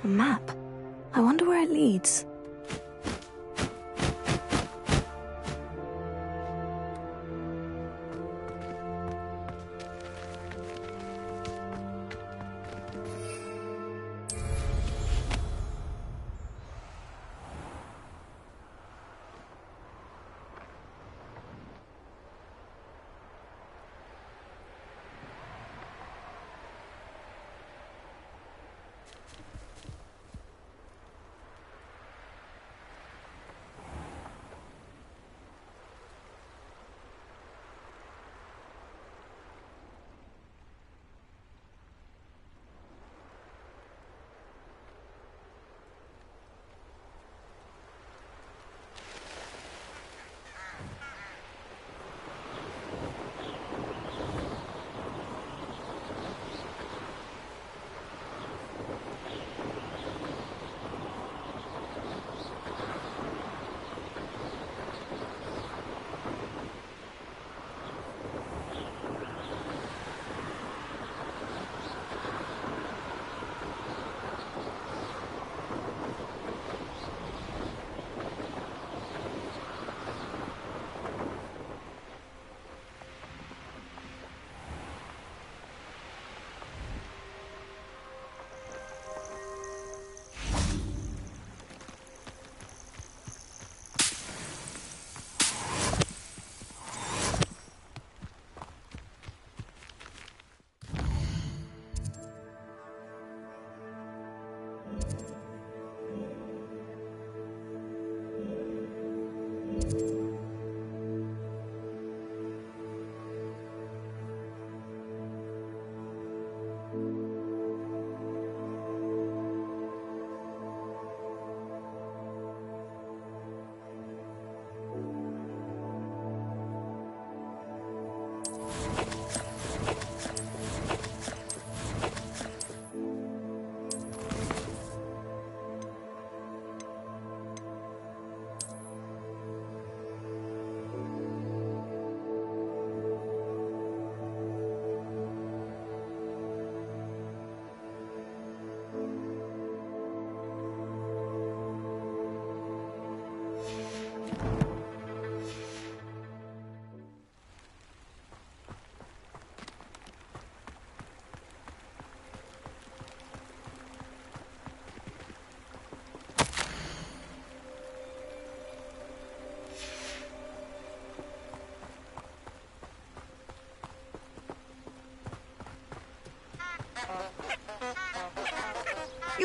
A map. I wonder where it leads.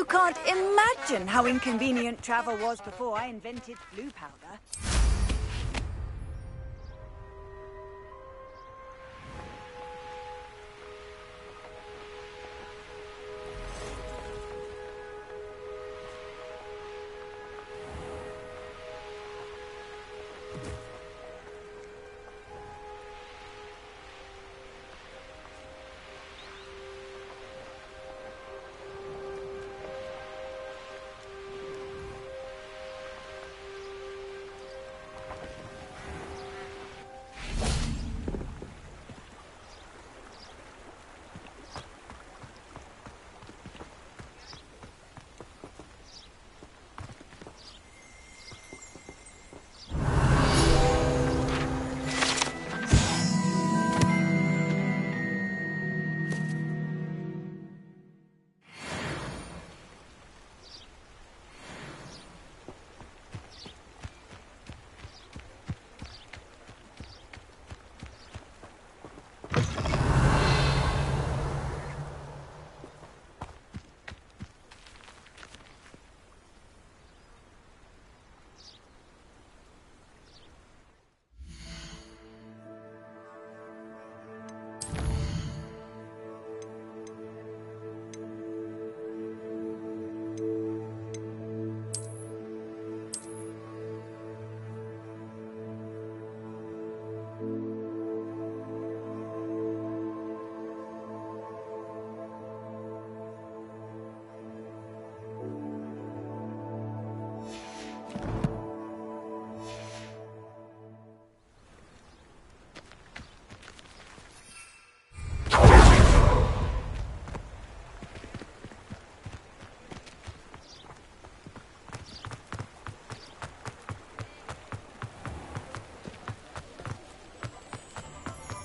You can't imagine how inconvenient travel was before I invented blue powder.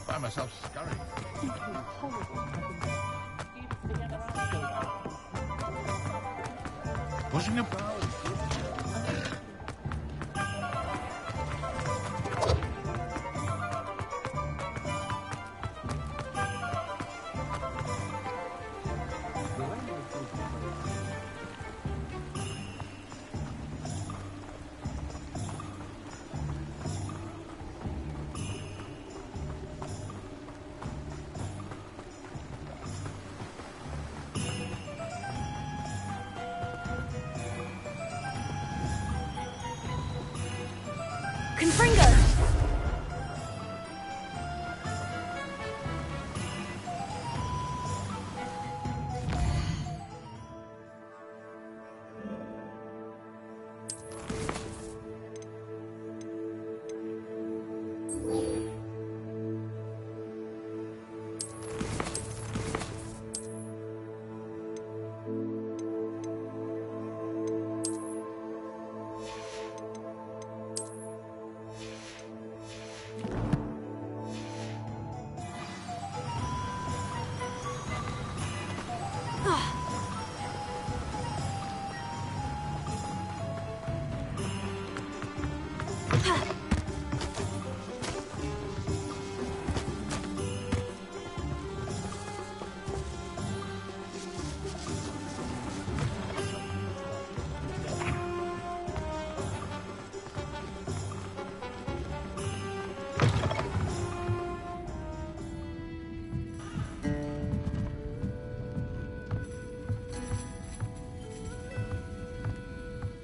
Find myself scurrying. Pushing about. Confringo!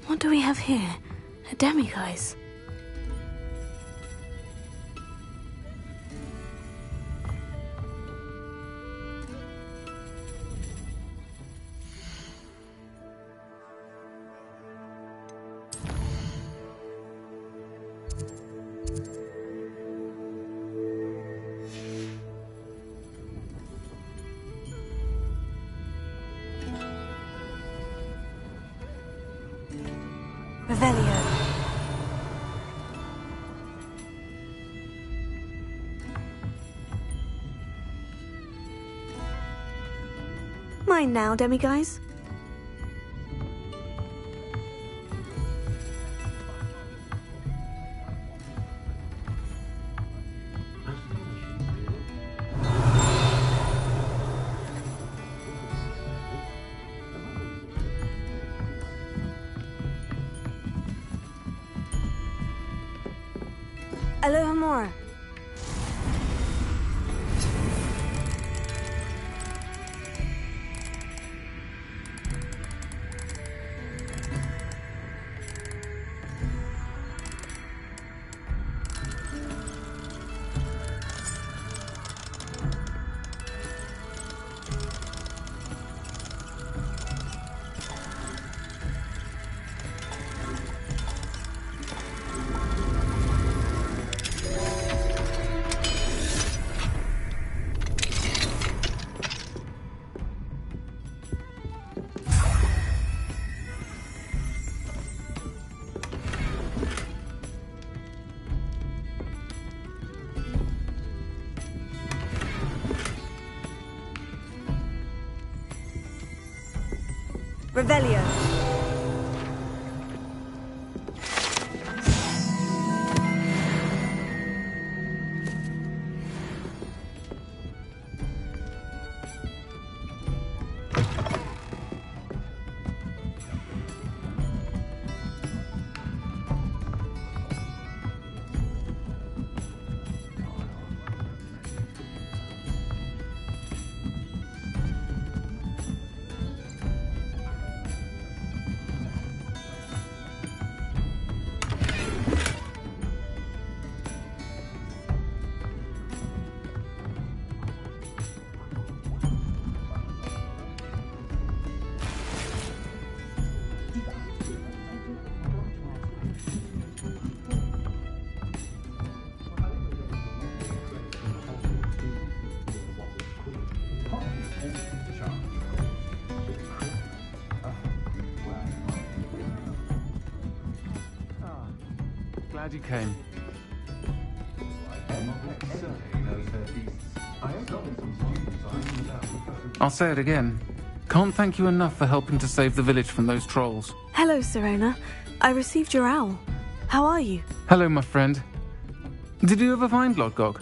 What do we have here? A demiguise? Revelio. Mine now, demiguise. Alohomora. Revelio. Glad you came. I'll say it again. Can't thank you enough for helping to save the village from those trolls. Hello, Sirona. I received your owl. How are you? Hello, my friend. Did you ever find Lodgok?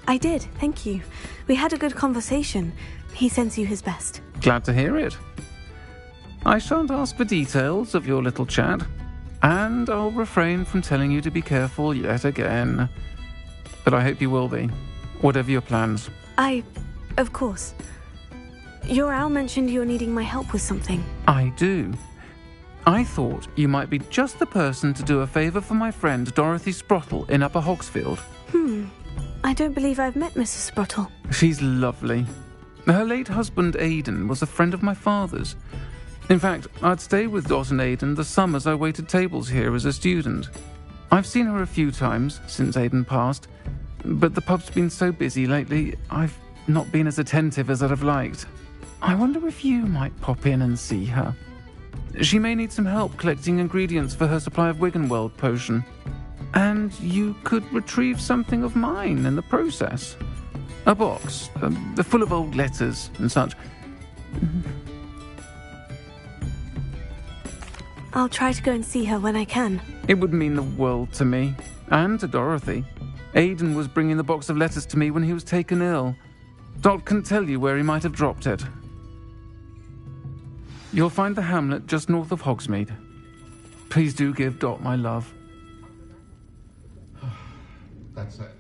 I did, thank you. We had a good conversation. He sends you his best. Glad to hear it. I shan't ask for details of your little chat, and I'll refrain from telling you to be careful yet again. But I hope you will be, whatever your plans. Of course. Your owl mentioned you're needing my help with something. I do. I thought you might be just the person to do a favour for my friend Dorothy Sprottle in Upper Hogsfield. I don't believe I've met Mrs. Sprottle. She's lovely. Her late husband Aidan was a friend of my father's. In fact, I'd stayed with Dot and Aidan the summers I waited tables here as a student. I've seen her a few times since Aidan passed, but the pub's been so busy lately, I've not been as attentive as I'd have liked. I wonder if you might pop in and see her. She may need some help collecting ingredients for her supply of Wiggenweld potion. And you could retrieve something of mine in the process. A box, full of old letters and such. I'll try to go and see her when I can. It would mean the world to me, and to Dorothy. Aidan was bringing the box of letters to me when he was taken ill. Dot can tell you where he might have dropped it. You'll find the hamlet just north of Hogsmeade. Please do give Dot my love. That's it.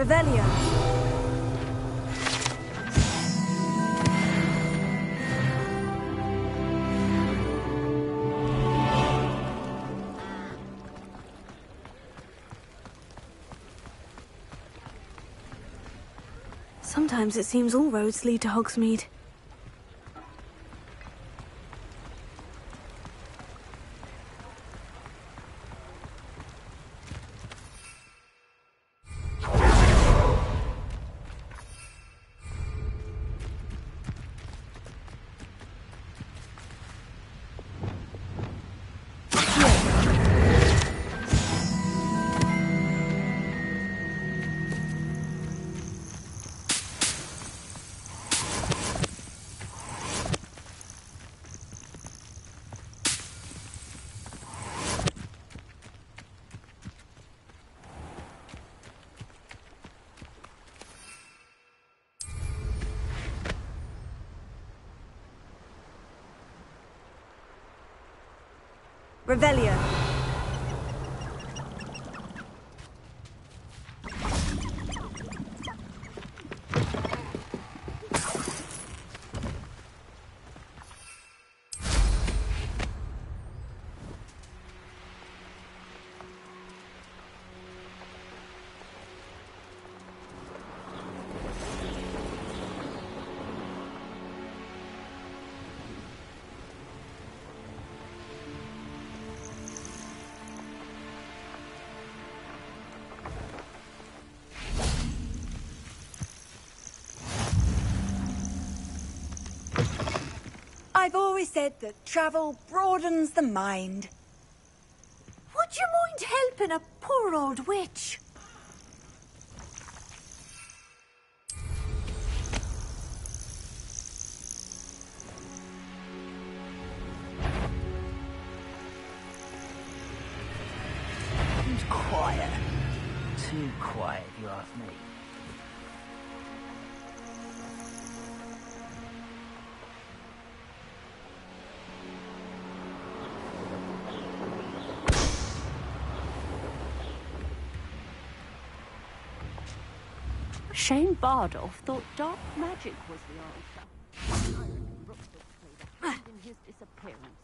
Revelio. Sometimes it seems all roads lead to Hogsmeade. Revelio. I've always said that travel broadens the mind. Would you mind helping a poor old witch? Who's quiet? Too quiet, if you ask me. Shane Bardolph thought dark magic was the answer. Brooks played a hand in his disappearance.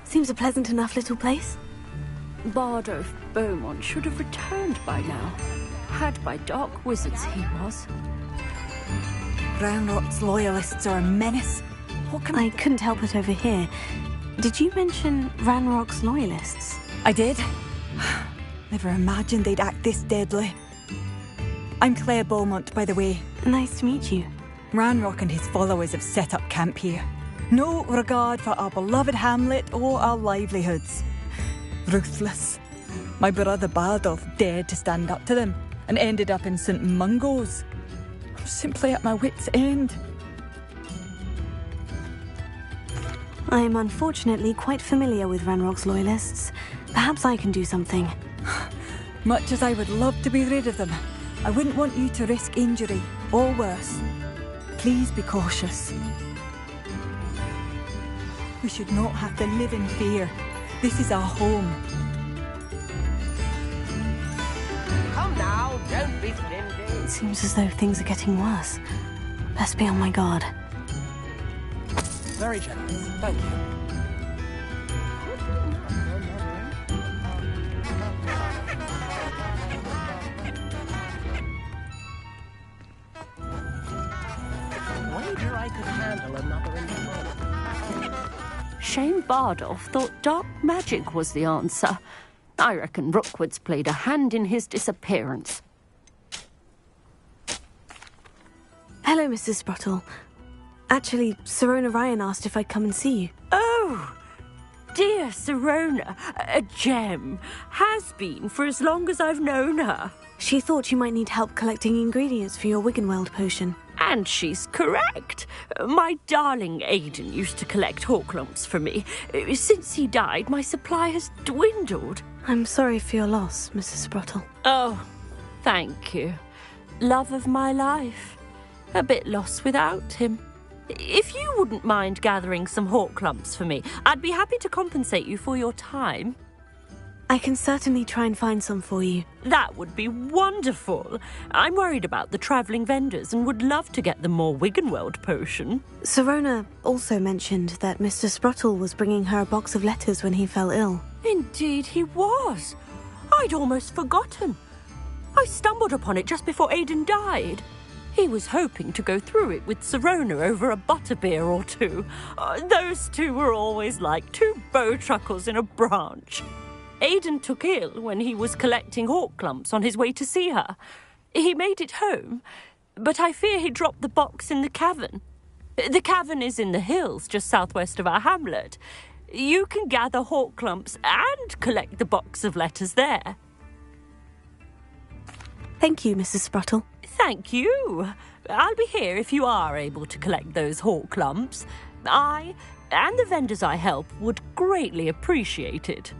Seems a pleasant enough little place. Bardolph Beaumont should have returned by now. Had by dark wizards he was. Ranrock's loyalists are a menace. What can I couldn't help it over here. Did you mention Ranrock's loyalists? I did. Never imagined they'd act this deadly. I'm Claire Beaumont, by the way. Nice to meet you. Ranrock and his followers have set up camp here. No regard for our beloved hamlet or our livelihoods. Ruthless. My brother Bardolph dared to stand up to them and ended up in St. Mungo's. I'm simply at my wit's end. I am unfortunately quite familiar with Ranrock's loyalists. Perhaps I can do something. Much as I would love to be rid of them, I wouldn't want you to risk injury, or worse. Please be cautious. We should not have to live in fear. This is our home. Come now, don't be flimsy. It seems as though things are getting worse. Best be on my guard. Very generous, thank you. Wager I could handle another in the morning. Shane Bardolph thought dark magic was the answer. I reckon Rookwood's played a hand in his disappearance. Hello, Mrs. Sprottle. Actually, Sirona Ryan asked if I'd come and see you. Oh, dear Sirona, a gem. Has been for as long as I've known her. She thought you might need help collecting ingredients for your Wiggenweld potion. And she's correct. My darling Aidan used to collect hawk lumps for me. Since he died, my supply has dwindled. I'm sorry for your loss, Mrs. Sprottle. Oh, Thank you. Love of my life. A bit lost without him. If you wouldn't mind gathering some hawk clumps for me, I'd be happy to compensate you for your time. I can certainly try and find some for you. That would be wonderful. I'm worried about the travelling vendors and would love to get them more Wiggenweld potion. Sirona also mentioned that Mr. Sprottle was bringing her a box of letters when he fell ill. Indeed he was. I'd almost forgotten. I stumbled upon it just before Aidan died. He was hoping to go through it with Sirona over a butterbeer or two. Those two were always like two bowtruckles in a branch. Aidan took ill when he was collecting hawk clumps on his way to see her. He made it home, but I fear he dropped the box in the cavern. The cavern is in the hills just southwest of our hamlet. You can gather hawk clumps and collect the box of letters there. Thank you, Mrs. Sprottle. Thank you. I'll be here if you are able to collect those hawk clumps. I and the vendors I help would greatly appreciate it.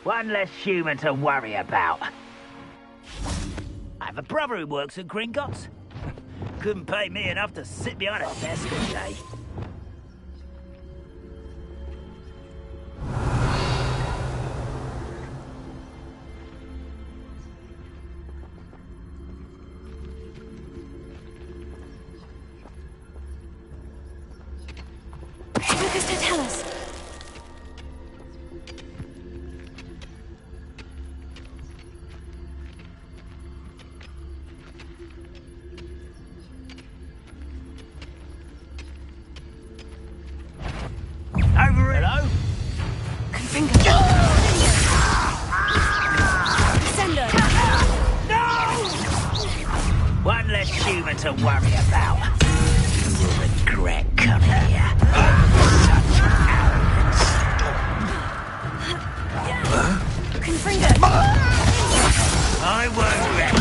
One less human to worry about. I have a brother who works at Gringotts. Couldn't pay me enough to sit behind a desk all day. Focus to tell us. Over it. Hello? Sender. No! One less human to worry about. You'll regret coming here. Such arrogance. Confringo. I won't rest.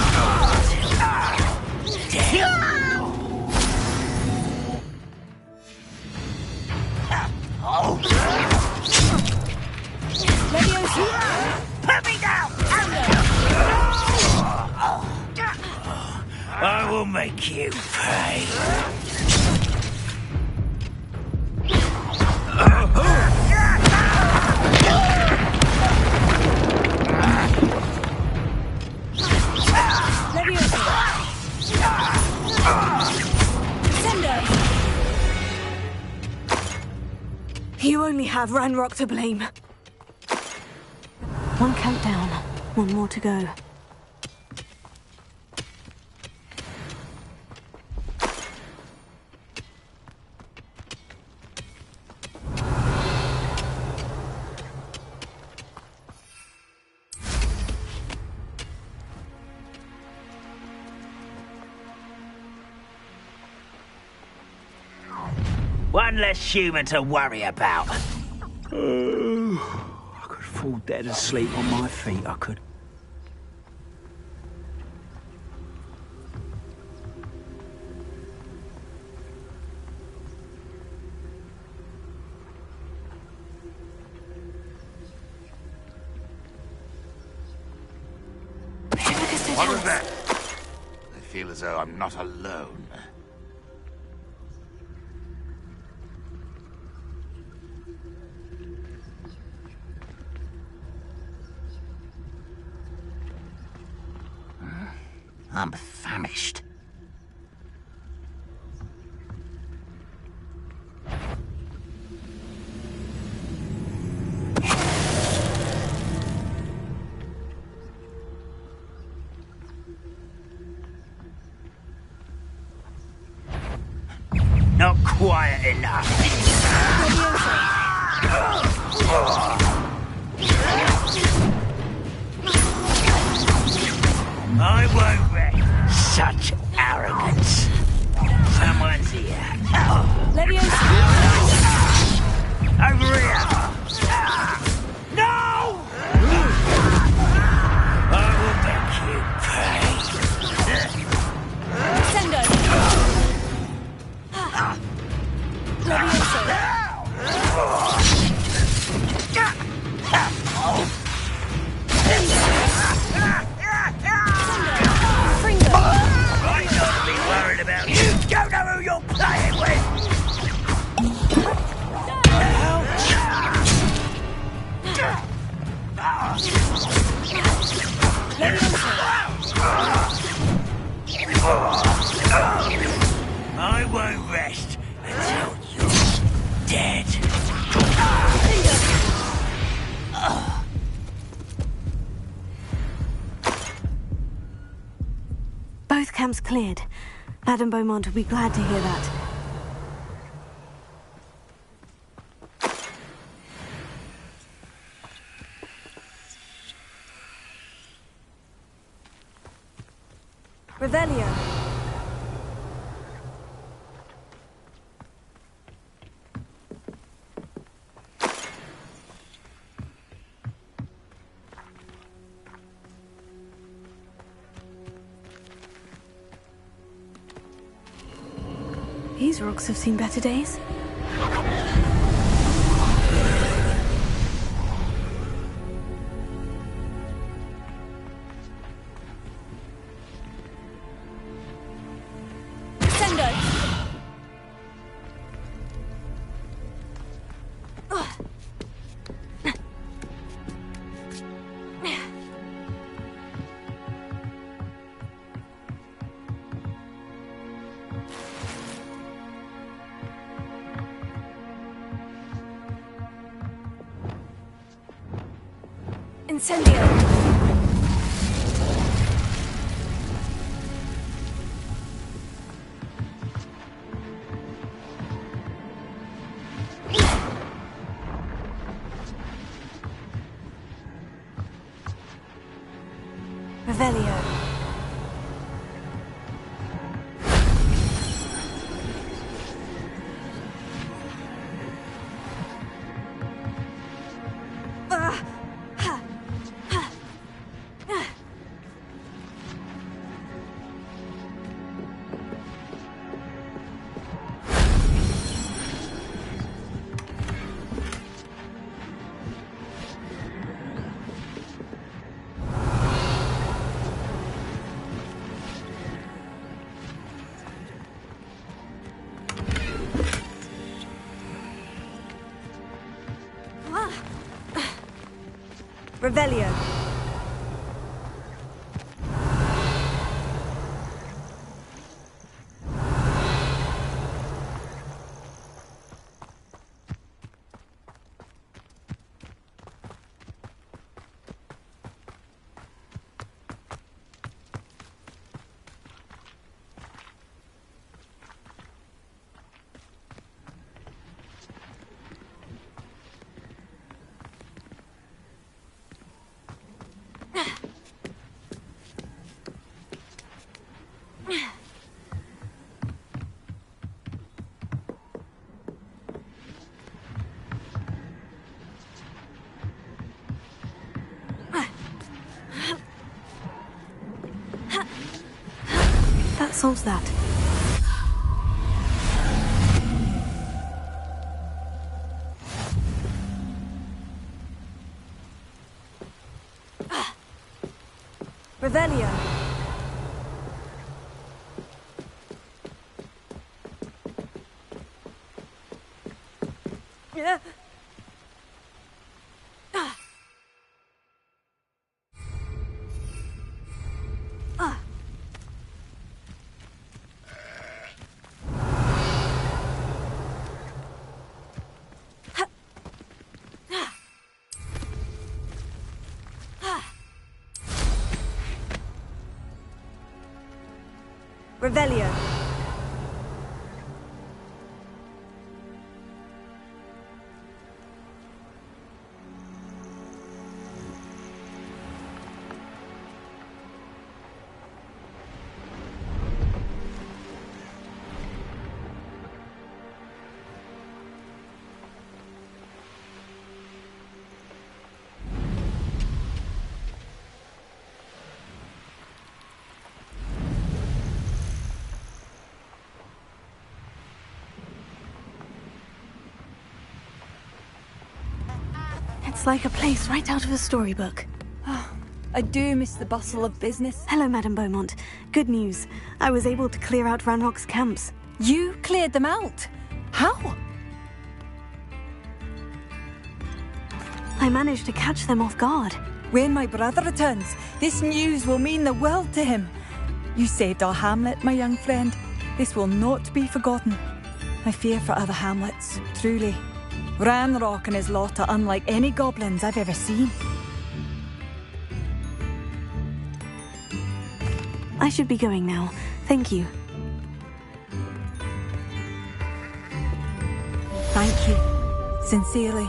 Put me down! I will make you pay. You only have Ranrock to blame. One countdown, one more to go. One less human to worry about. I could fall dead asleep on my feet, I could. What was that? I feel as though I'm not alone. I'm famished. Not quiet enough. I won't rest. Such arrogance. Someone's here. Leviosa. Over here. Both camps cleared. Madame Beaumont will be glad to hear that. Revelio. These rocks have seen better days. Incendio! Revelio. Revelio. That solves that. Revelio. Yeah. Revelio. It's like a place right out of a storybook. I do miss the bustle of business. Hello, Madame Beaumont. Good news. I was able to clear out Ranrock's camps. You cleared them out? How? I managed to catch them off guard. When my brother returns, this news will mean the world to him. You saved our hamlet, my young friend. This will not be forgotten. I fear for other hamlets, truly. Ranrock and his lot are unlike any goblins I've ever seen. I should be going now. Thank you. Thank you. Sincerely.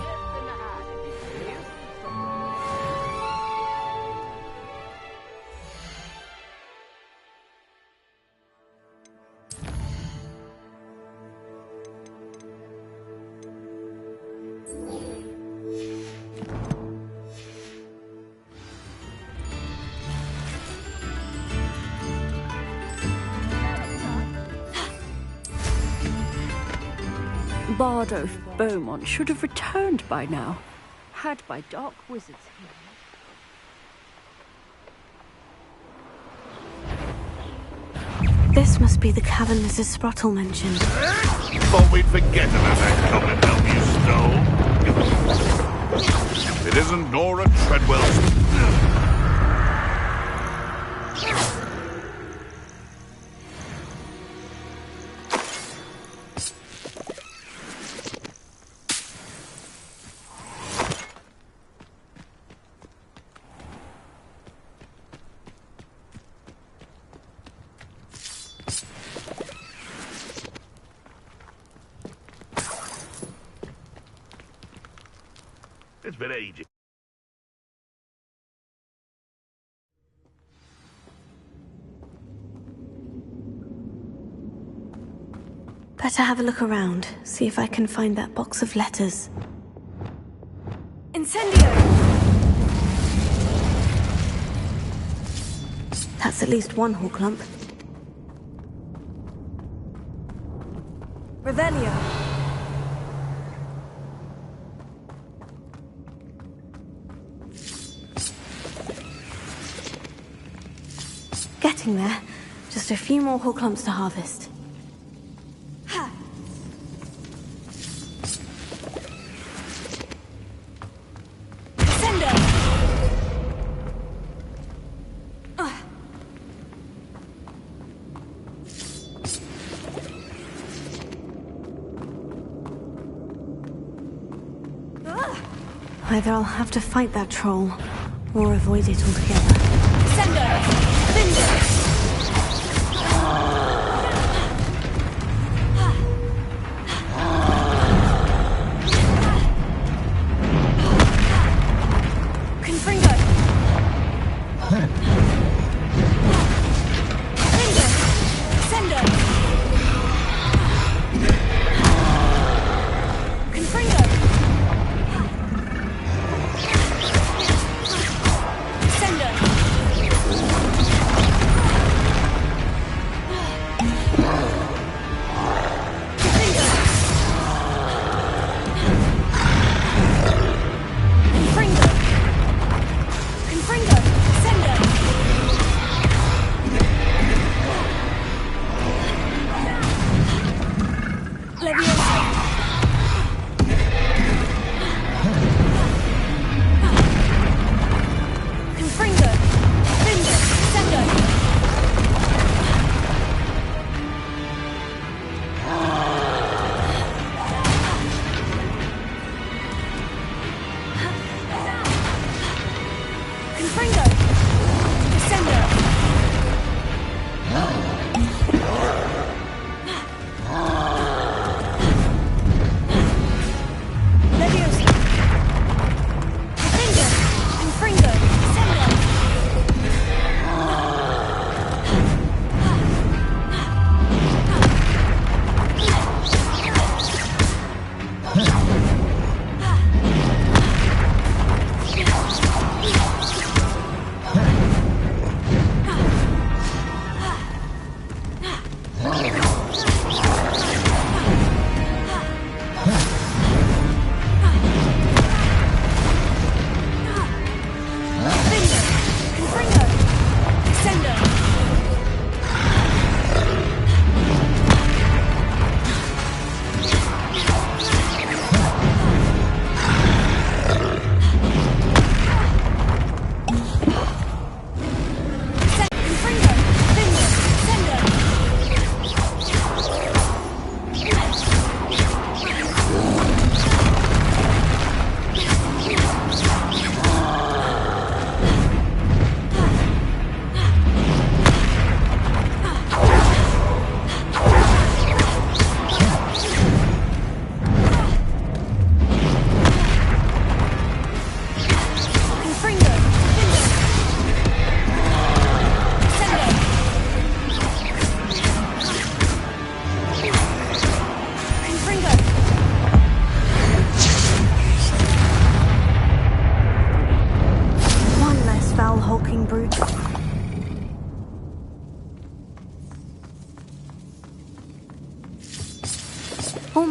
Bardo Beaumont should have returned by now, had by dark wizards here. This must be the cavern Mrs. Sprottle mentioned. Thought we'd forget about that comet help you stole. It isn't Nora Treadwell's... It's been ages. Better have a look around, see if I can find that box of letters. Incendio! That's at least one Horklump. Revelio. Getting there. Just a few more Horklumps to harvest. Either I'll have to fight that troll, or avoid it altogether. Sender!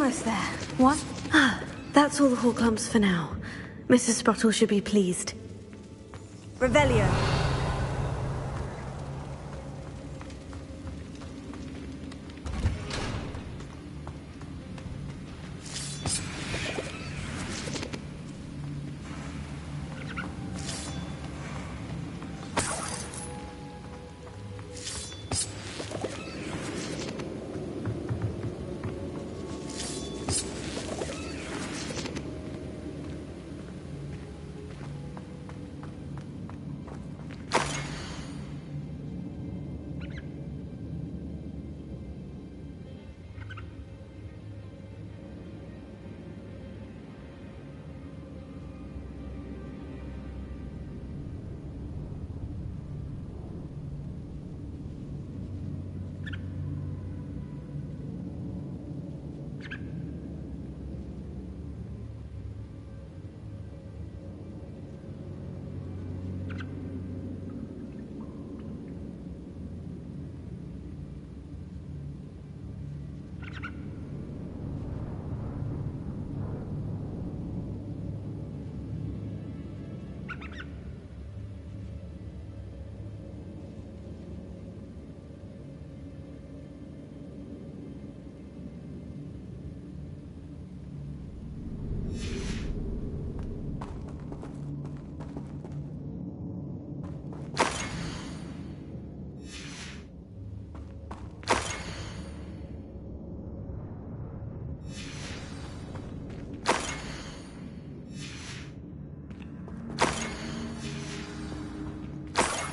almost there. What? Ah, that's all the Horklumps for now. Mrs. Sprottle should be pleased. Revelio.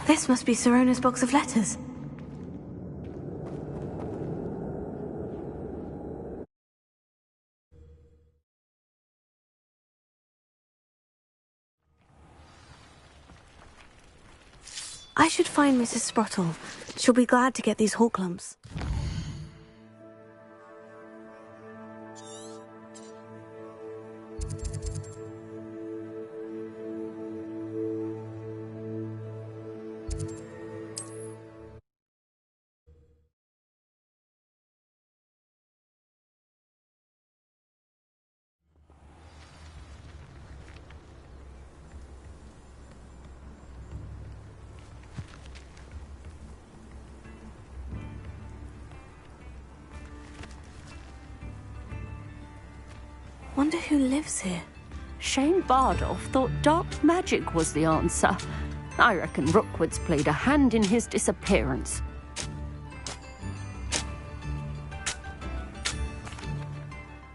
This must be Sirona's box of letters. I should find Mrs. Sprottle. She'll be glad to get these Horklumps. Wonder who lives here. Shane Bardolph thought dark magic was the answer. I reckon Rookwood's played a hand in his disappearance.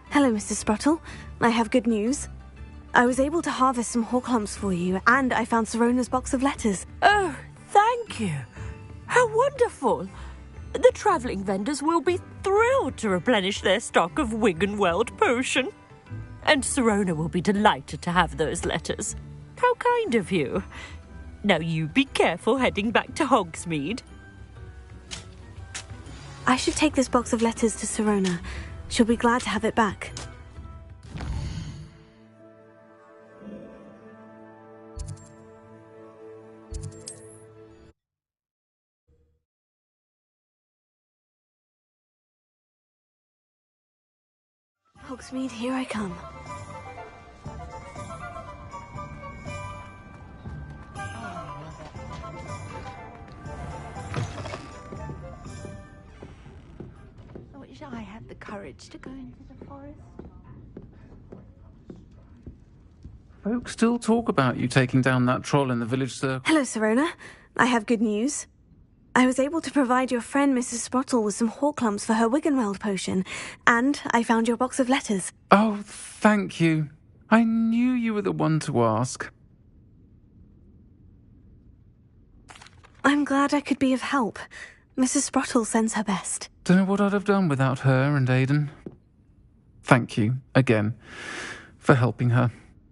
Hello, Mrs. Sprottle. I have good news. I was able to harvest some Horklumps for you, and I found Sirona's box of letters. Oh, thank you. How wonderful. The travelling vendors will be thrilled to replenish their stock of Wiggenweld potion. And Sirona will be delighted to have those letters. How kind of you. Now you be careful heading back to Hogsmeade. I should take this box of letters to Sirona. She'll be glad to have it back. Hogsmeade, here I come. I wish I had the courage to go into the forest. Folks still talk about you taking down that troll in the village circle. Hello, Sirona. I have good news. I was able to provide your friend Mrs. Sprottle with some Horklumps for her Wiggenweld potion, and I found your box of letters. Oh, thank you. I knew you were the one to ask. I'm glad I could be of help. Mrs. Sprottle sends her best. Don't know what I'd have done without her and Aidan. Thank you, again, for helping her,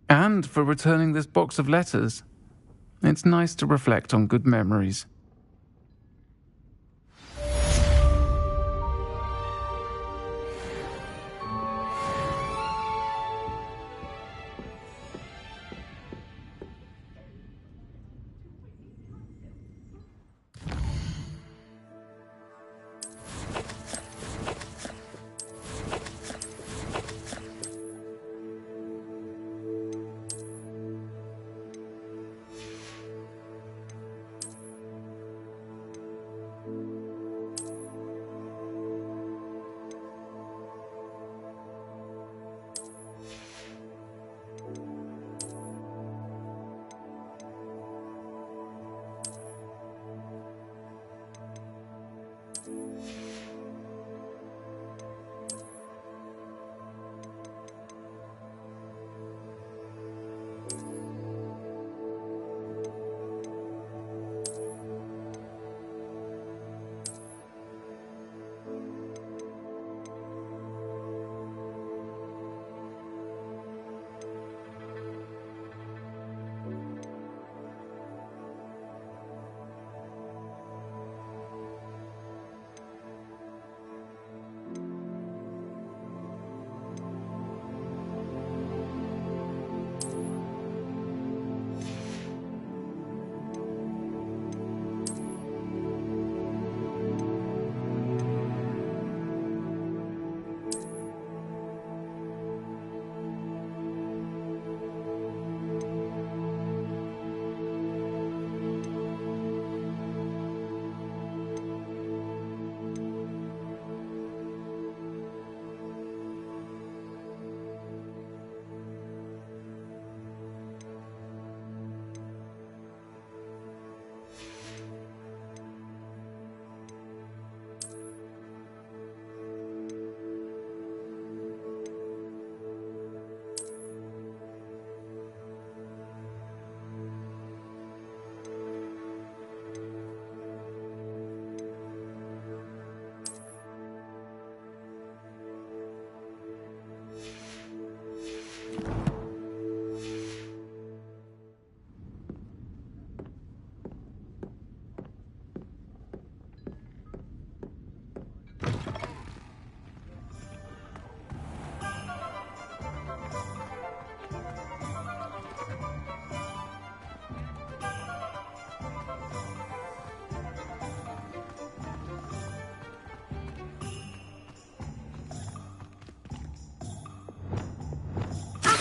and for returning this box of letters. It's nice to reflect on good memories.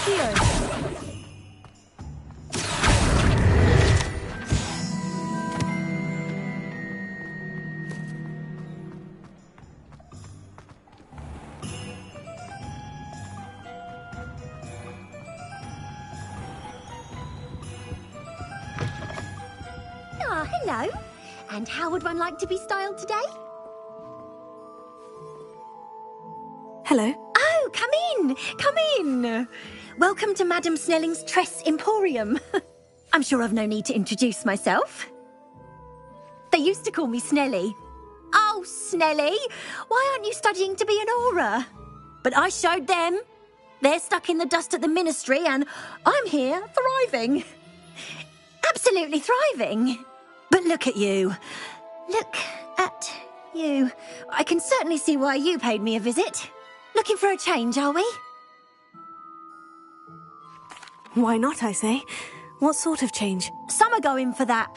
Here. Ah, hello. And how would one like to be styled today? Hello. Oh, come in. Come in. Welcome to Madame Snelling's Tress Emporium. I'm sure I've no need to introduce myself. They used to call me Snelly. Oh, Snelly, why aren't you studying to be an aura? But I showed them. They're stuck in the dust at the ministry and I'm here thriving. Absolutely thriving. But look at you. Look at you. I can certainly see why you paid me a visit. Looking for a change, are we? Why not, I say? What sort of change? Some are going for that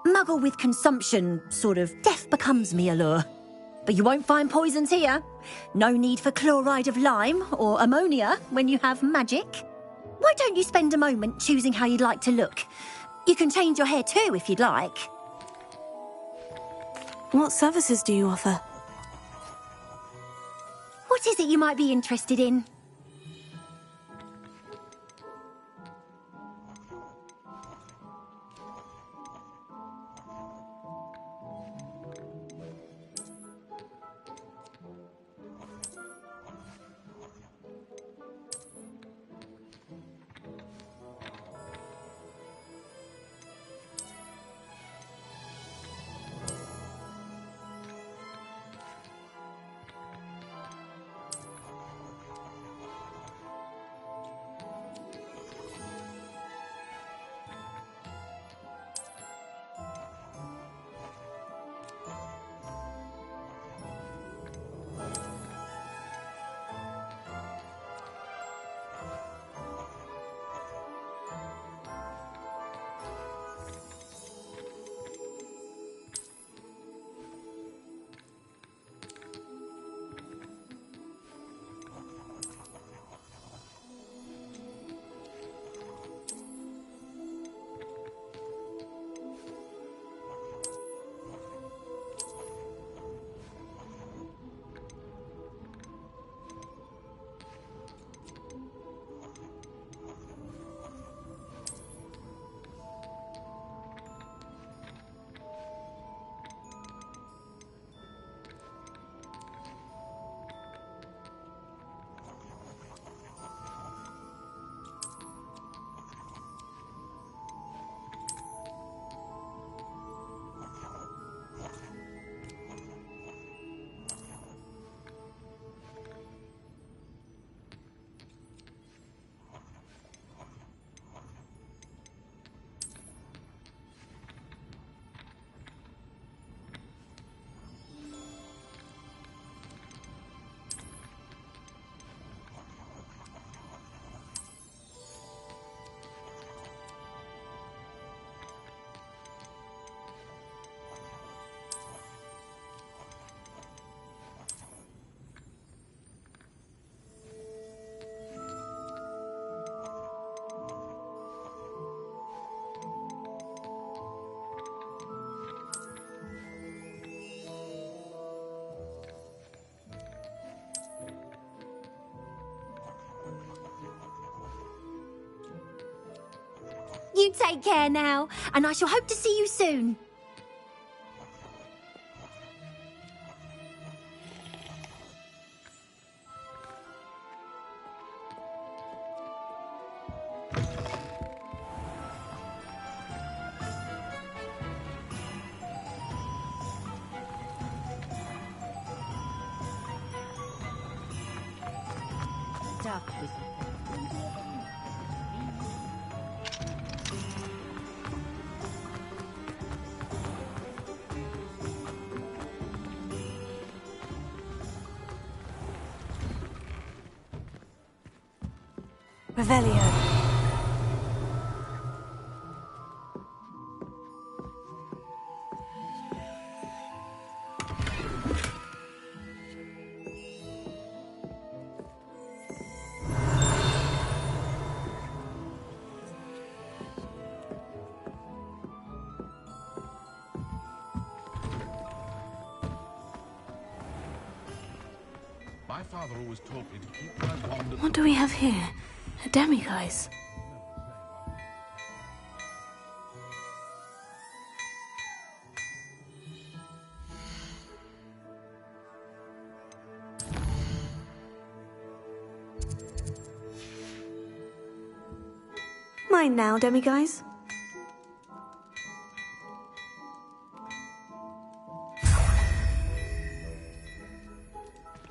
muggle with consumption, sort of death becomes me allure. But you won't find poisons here. No need for chloride of lime or ammonia when you have magic. Why don't you spend a moment choosing how you'd like to look? You can change your hair too if you'd like. What services do you offer? What is it you might be interested in? You take care now, and I shall hope to see you soon. Dark wizard. Revelio. My father always taught me to keep my wand. What do we have here? A demiguise. Mine now, demiguise.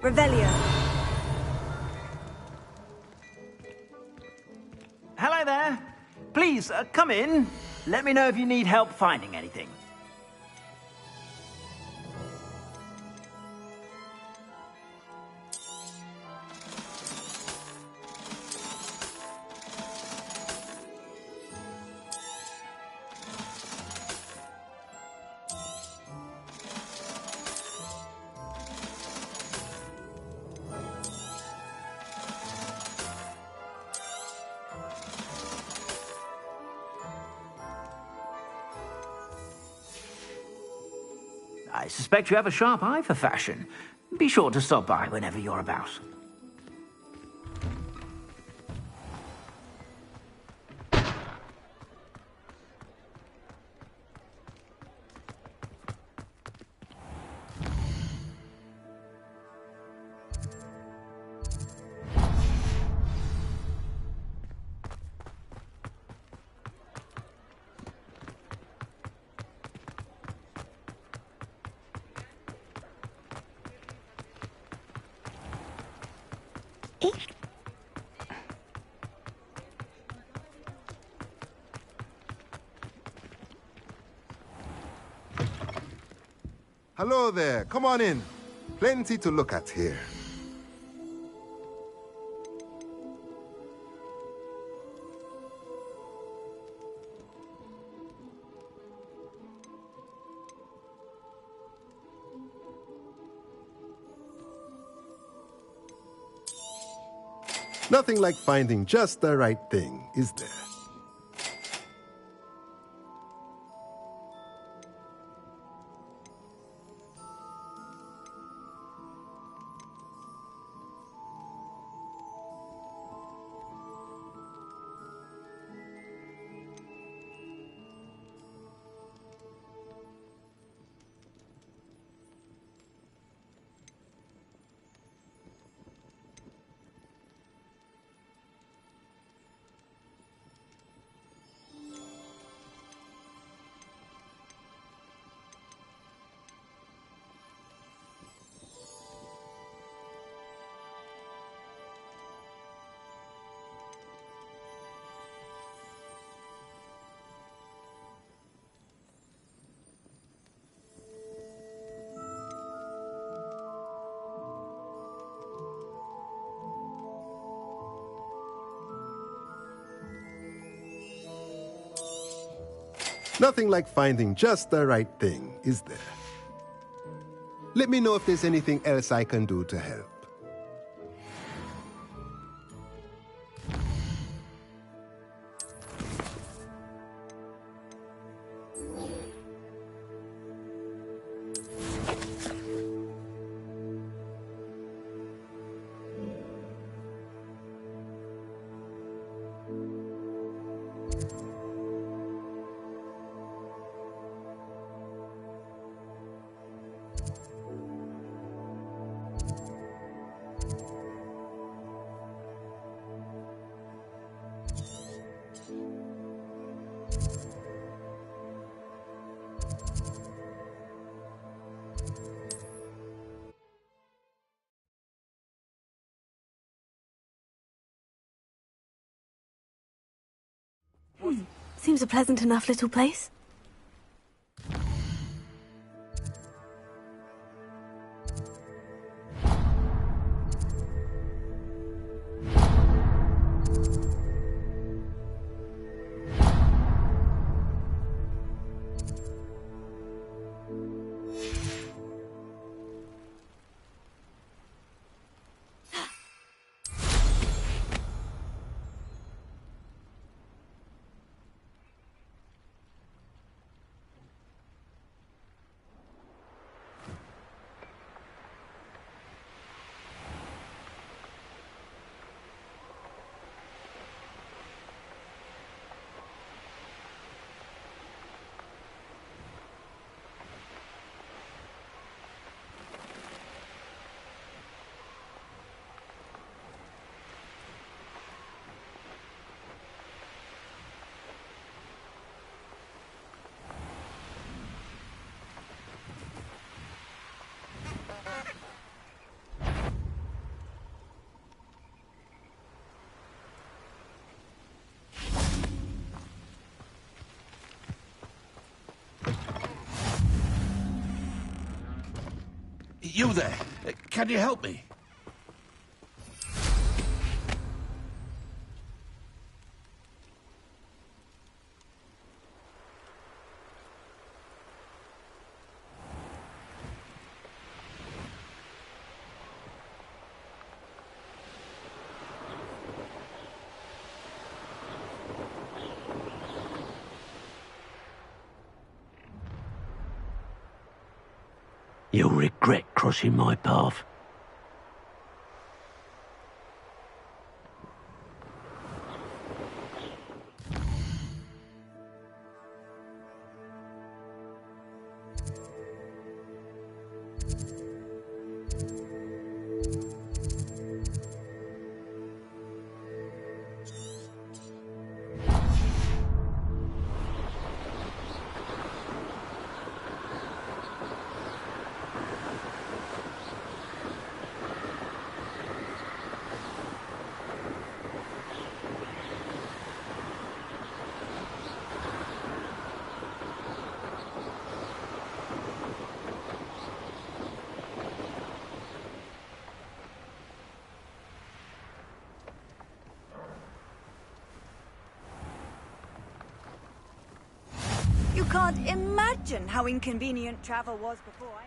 Revelio. Hello there. Please, come in. Let me know if you need help finding anything. I suspect you have a sharp eye for fashion. Be sure to stop by whenever you're about. Hello there, come on in. Plenty to look at here. Nothing like finding just the right thing, is there? Nothing like finding just the right thing, is there? Let me know if there's anything else I can do to help. Seems a pleasant enough little place. You there? Can you help me? You'll regret crossing my path. You can't imagine how inconvenient travel was before I...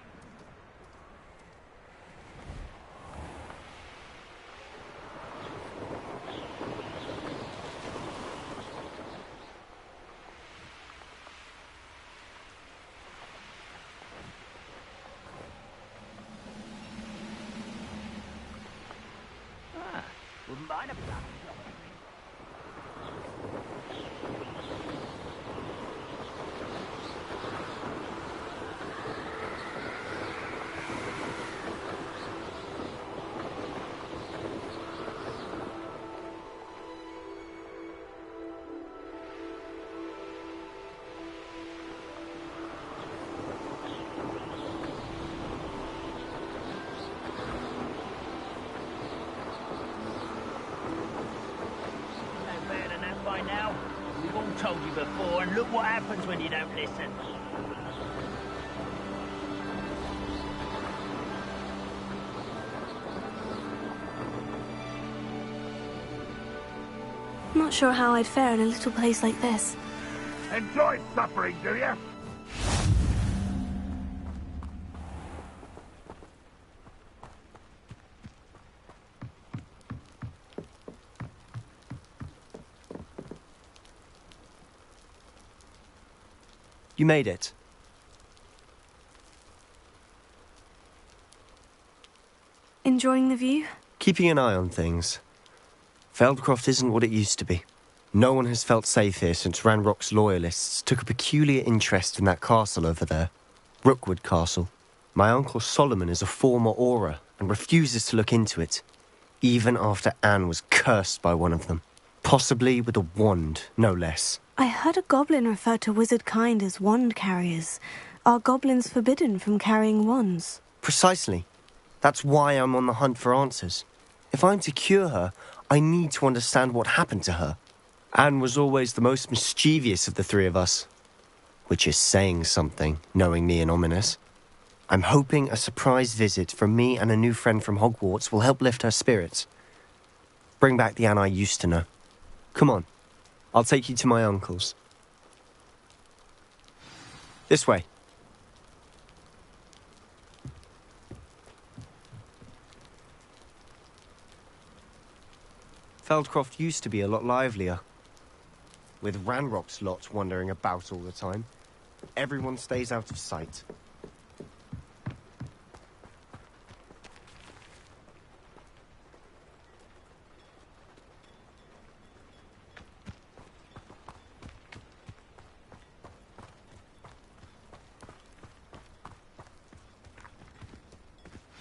Wouldn't mind a black. Now, we've all told you before, and look what happens when you don't listen. I'm not sure how I'd fare in a little place like this. Enjoy suffering, do you? You made it. Enjoying the view? Keeping an eye on things. Feldcroft isn't what it used to be. No one has felt safe here since Ranrock's loyalists took a peculiar interest in that castle over there. Rookwood Castle. My uncle Solomon is a former Auror and refuses to look into it, even after Anne was cursed by one of them. Possibly with a wand, no less. I heard a goblin refer to wizard kind as wand carriers. Are goblins forbidden from carrying wands? Precisely. That's why I'm on the hunt for answers. If I'm to cure her, I need to understand what happened to her. Anne was always the most mischievous of the three of us. Which is saying something, knowing me and Ominous. I'm hoping a surprise visit from me and a new friend from Hogwarts will help lift her spirits. Bring back the Anne I used to know. Come on. I'll take you to my uncle's. This way. Feldcroft used to be a lot livelier. With Ranrock's lot wandering about all the time. Everyone stays out of sight.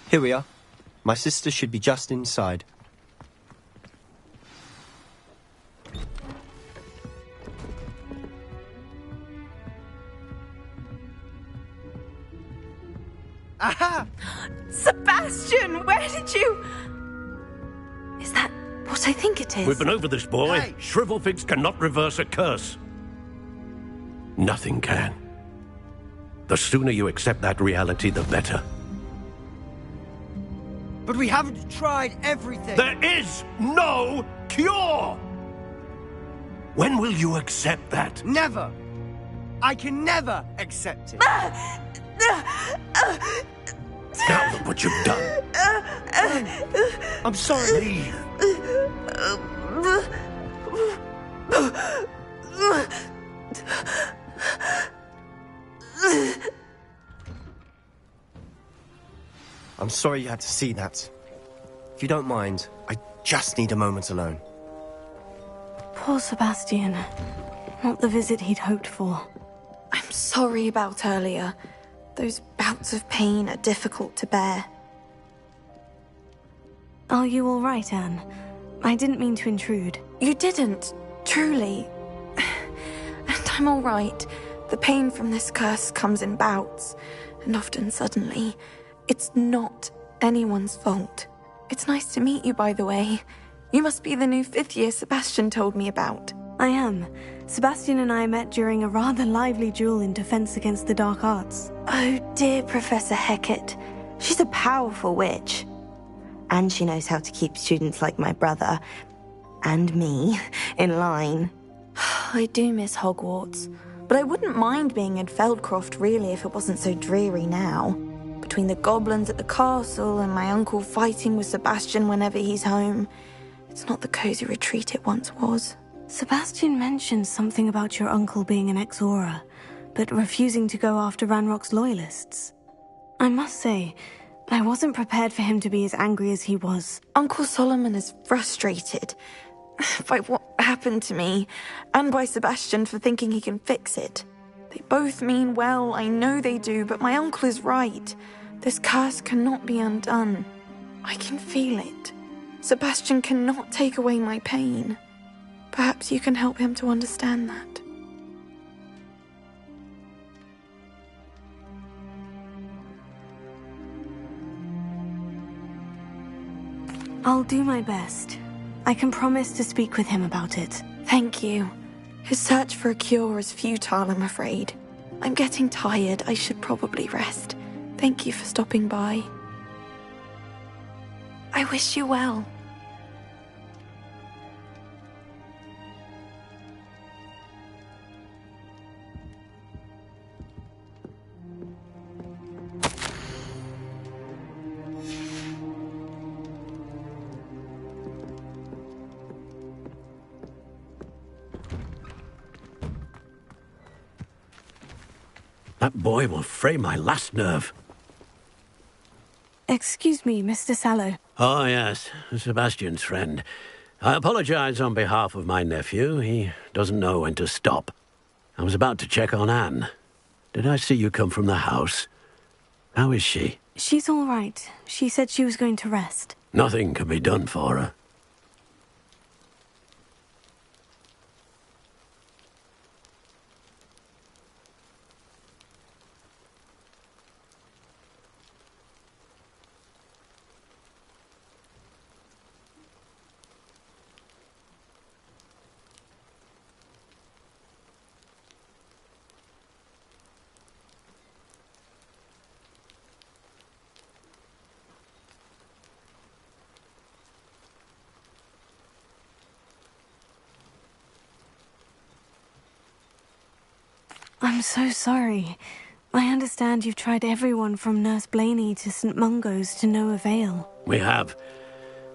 Here we are. My sister should be just inside. Aha! Sebastian, where did you... Is that what I think it is? We've been over this, boy. Hey! Shrivelfigs cannot reverse a curse. Nothing can. The sooner you accept that reality, the better. But we haven't tried everything. There is no cure! When will you accept that? Never! I can never accept it. Now look what you've done. I'm sorry. Leave. I'm sorry you had to see that. If you don't mind, I just need a moment alone. Poor Sebastian. Not the visit he'd hoped for. I'm sorry about earlier. Those bouts of pain are difficult to bear. Are you all right, Anne? I didn't mean to intrude. You didn't, truly. And I'm all right. The pain from this curse comes in bouts, and often suddenly. It's not anyone's fault. It's nice to meet you, by the way. You must be the new 5th year Sebastian told me about. I am. Sebastian and I met during a rather lively duel in Defense Against the Dark Arts. Oh dear, Professor Hecat. She's a powerful witch. And she knows how to keep students like my brother, and me, in line. I do miss Hogwarts, but I wouldn't mind being in Feldcroft, really, if it wasn't so dreary now. Between the goblins at the castle and my uncle fighting with Sebastian whenever he's home, it's not the cozy retreat it once was. Sebastian mentioned something about your uncle being an ex-Auror, but refusing to go after Ranrock's loyalists. I must say, I wasn't prepared for him to be as angry as he was. Uncle Solomon is frustrated by what happened to me, and by Sebastian for thinking he can fix it. They both mean well, I know they do, but my uncle is right. This curse cannot be undone. I can feel it. Sebastian cannot take away my pain. Perhaps you can help him to understand that. I'll do my best. I can promise to speak with him about it. Thank you. His search for a cure is futile, I'm afraid. I'm getting tired. I should probably rest. Thank you for stopping by. I wish you well. That boy will fray my last nerve. Excuse me, Mr. Sallow. Oh, yes, Sebastian's friend. I apologize on behalf of my nephew. He doesn't know when to stop. I was about to check on Anne. Did I see you come from the house? How is she? She's all right. She said she was going to rest. Nothing can be done for her. I'm so sorry. I understand you've tried everyone from Nurse Blaney to St. Mungo's to no avail. We have.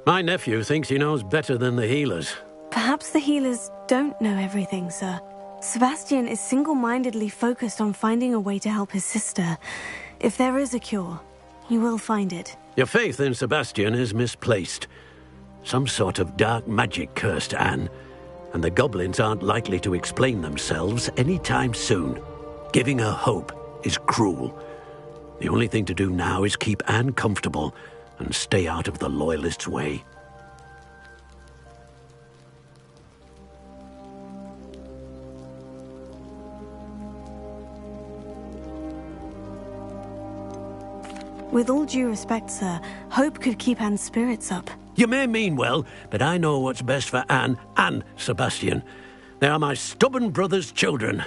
My nephew thinks he knows better than the healers. Perhaps the healers don't know everything, sir. Sebastian is single-mindedly focused on finding a way to help his sister. If there is a cure, he will find it. Your faith in Sebastian is misplaced. Some sort of dark magic cursed Anne, and the goblins aren't likely to explain themselves anytime soon. Giving her hope is cruel. The only thing to do now is keep Anne comfortable and stay out of the Loyalists' way. With all due respect, sir, hope could keep Anne's spirits up. You may mean well, but I know what's best for Anne and Sebastian. They are my stubborn brother's children.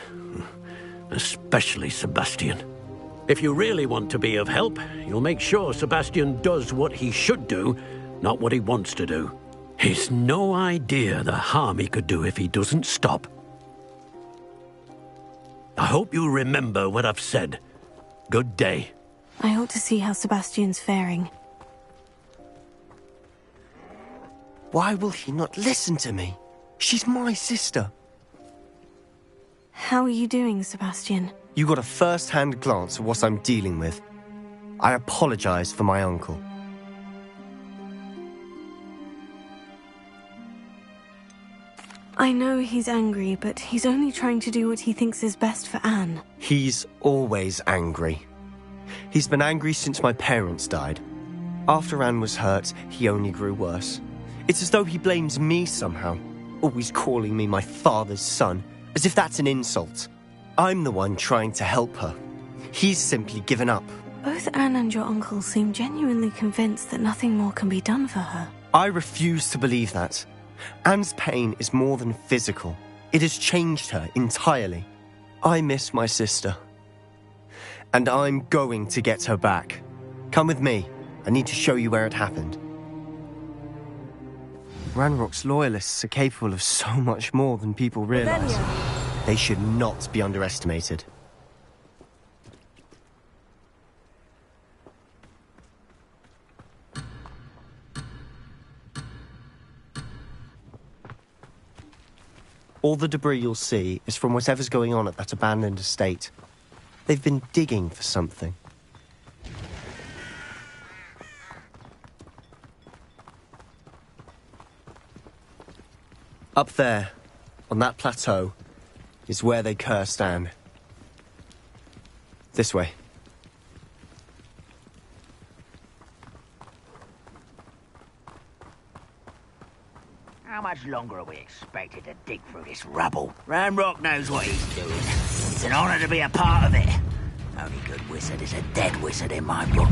Especially Sebastian. If you really want to be of help, you'll make sure Sebastian does what he should do, not what he wants to do. He's no idea the harm he could do if he doesn't stop. I hope you remember what I've said. Good day. I ought to see how Sebastian's faring. Why will he not listen to me? She's my sister. How are you doing, Sebastian? You got a first-hand glance at what I'm dealing with. I apologize for my uncle. I know he's angry, but he's only trying to do what he thinks is best for Anne. He's always angry. He's been angry since my parents died. After Anne was hurt, he only grew worse. It's as though he blames me somehow, always calling me my father's son, as if that's an insult. I'm the one trying to help her. He's simply given up. Both Anne and your uncle seem genuinely convinced that nothing more can be done for her. I refuse to believe that. Anne's pain is more than physical. It has changed her entirely. I miss my sister. And I'm going to get her back. Come with me. I need to show you where it happened. Ranrock's loyalists are capable of so much more than people realize. They should not be underestimated. All the debris you'll see is from whatever's going on at that abandoned estate. They've been digging for something. Up there, on that plateau, is where they cursed Anne. This way. How much longer are we expected to dig through this rubble? Ranrock knows what he's doing. It's an honor to be a part of it. Only good wizard is a dead wizard in my book.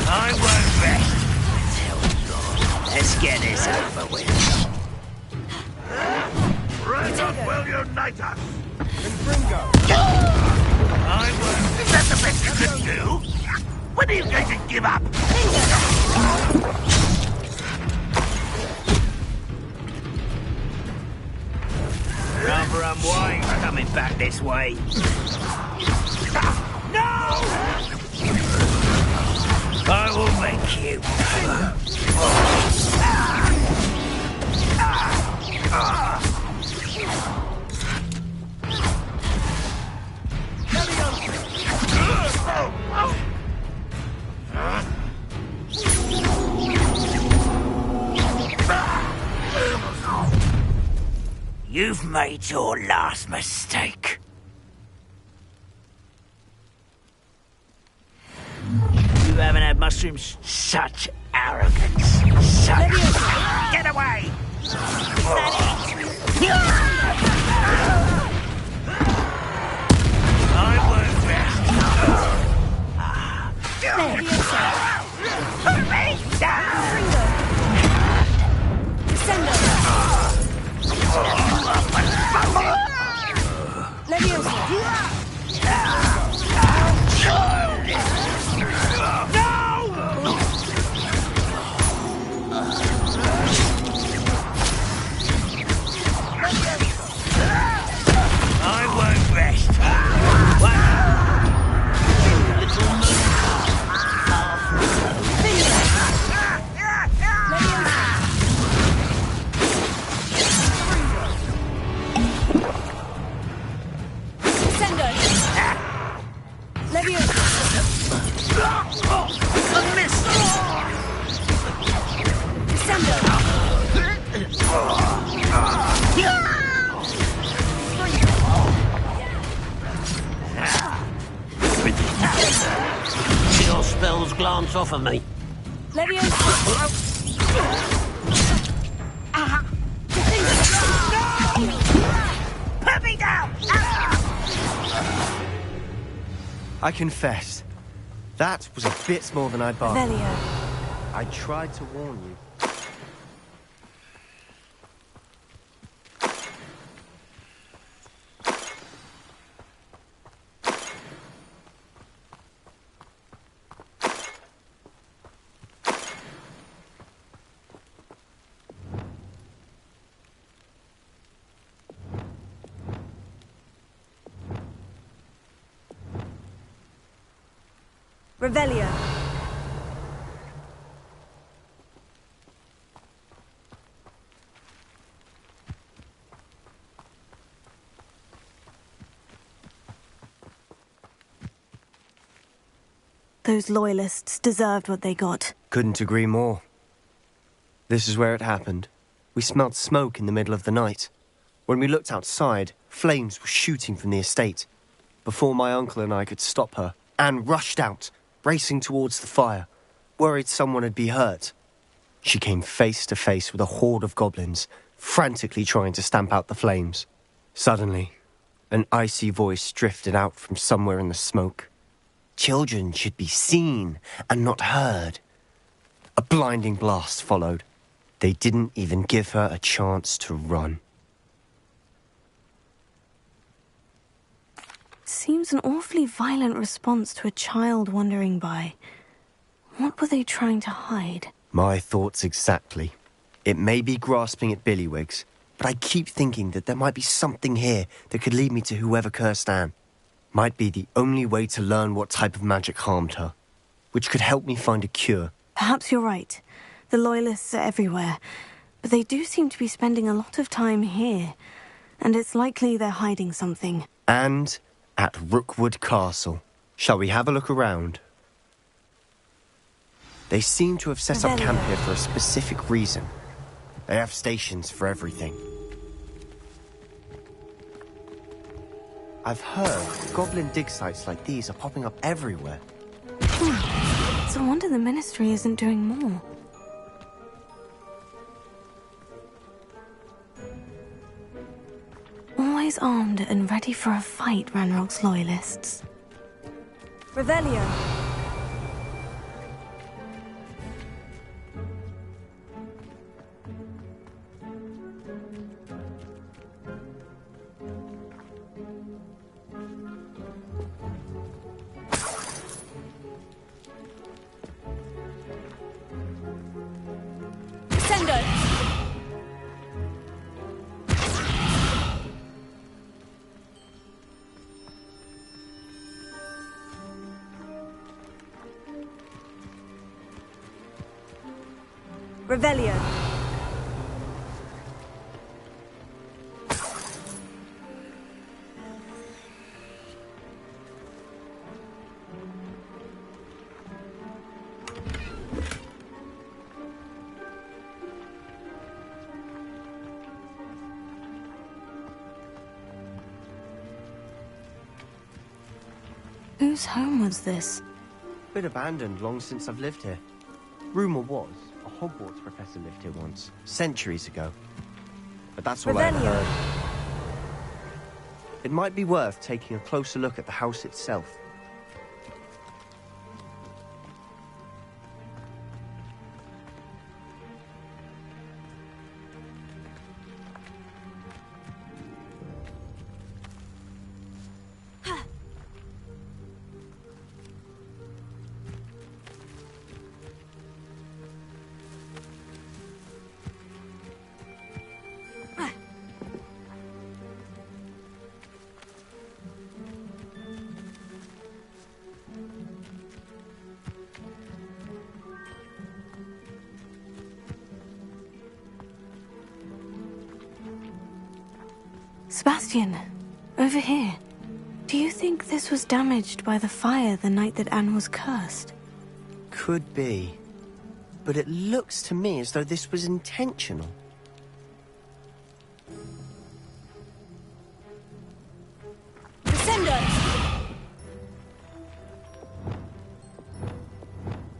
I won't rest. Let's get this over with. Ranrock will unite us! I won't. Is that the best you can do? When are you going to give up? Rather unwise coming back this way. No! I will make you. You've made your last mistake. You haven't had mushrooms. Such arrogance. Such... Get away! I won't rest. Put me down! I won't rest. Your spells glance off of me. Put me down! I confess, that was a bit more than I bargained. I tried to warn you. Revelio. Those loyalists deserved what they got. Couldn't agree more. This is where it happened. We smelled smoke in the middle of the night. When we looked outside, flames were shooting from the estate. Before my uncle and I could stop her, Anne rushed out, racing towards the fire, worried someone had been hurt. She came face to face with a horde of goblins, frantically trying to stamp out the flames. Suddenly, an icy voice drifted out from somewhere in the smoke. Children should be seen and not heard. A blinding blast followed. They didn't even give her a chance to run. Seems an awfully violent response to a child wandering by. What were they trying to hide? My thoughts exactly. It may be grasping at Billywigs, but I keep thinking that there might be something here that could lead me to whoever cursed Anne. Might be the only way to learn what type of magic harmed her, which could help me find a cure. Perhaps you're right. The Loyalists are everywhere, but they do seem to be spending a lot of time here, and it's likely they're hiding something. And at Rookwood Castle. Shall we have a look around? They seem to have set up camp here for a specific reason. They have stations for everything. I've heard goblin dig sites like these are popping up everywhere. It's a wonder the Ministry isn't doing more. Always armed and ready for a fight, Ranrock's Loyalists. Revelio. Revelio. Whose home was this? Been abandoned long since I've lived here. Rumour was a Hogwarts professor lived here once, centuries ago. But that's all I ever heard. It might be worth taking a closer look at the house itself. Sebastian, over here. Do you think this was damaged by the fire the night that Anne was cursed? Could be. But it looks to me as though this was intentional. Descendo!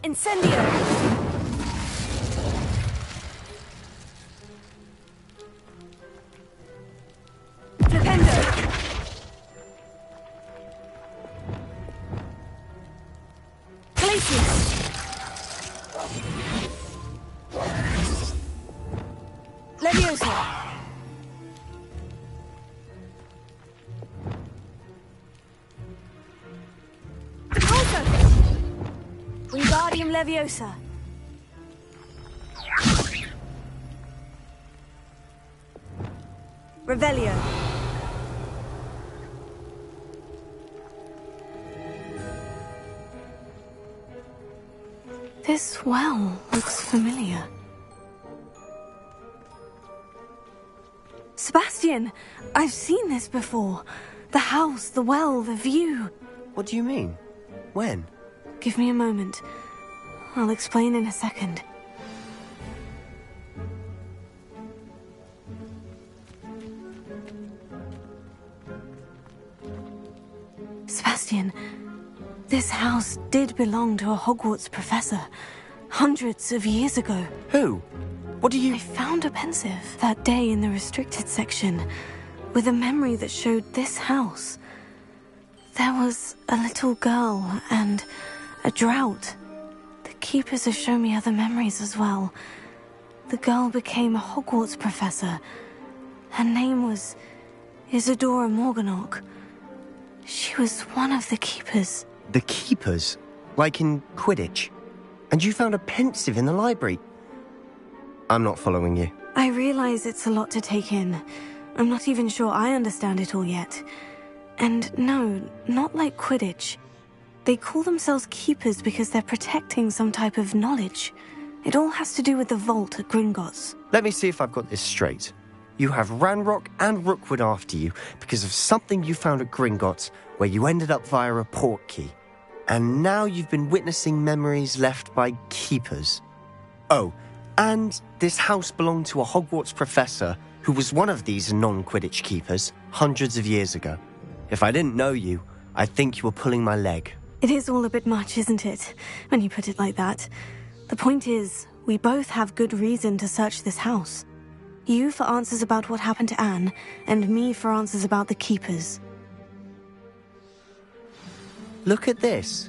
Incendio! Leviosa. Revelio. This well looks familiar. Sebastian! I've seen this before. The house, the well, the view. What do you mean? When? Give me a moment. I'll explain in a second. Sebastian, this house did belong to a Hogwarts professor, hundreds of years ago. Who? What do you... I found a pensive that day in the restricted section, with a memory that showed this house. There was a little girl and a drought. The keepers have shown me other memories as well. The girl became a Hogwarts professor. Her name was Isadora Morganach. She was one of the keepers. The keepers? Like in Quidditch? And you found a pensive in the library? I'm not following you. I realize it's a lot to take in. I'm not even sure I understand it all yet. And no, not like Quidditch. They call themselves keepers because they're protecting some type of knowledge. It all has to do with the vault at Gringotts. Let me see if I've got this straight. You have Ranrock and Rookwood after you because of something you found at Gringotts where you ended up via a portkey. And now you've been witnessing memories left by keepers. Oh, and this house belonged to a Hogwarts professor who was one of these non-Quidditch keepers hundreds of years ago. If I didn't know you, I'd think you were pulling my leg. It is all a bit much, isn't it, when you put it like that? The point is, we both have good reason to search this house. You for answers about what happened to Anne, and me for answers about the keepers. Look at this.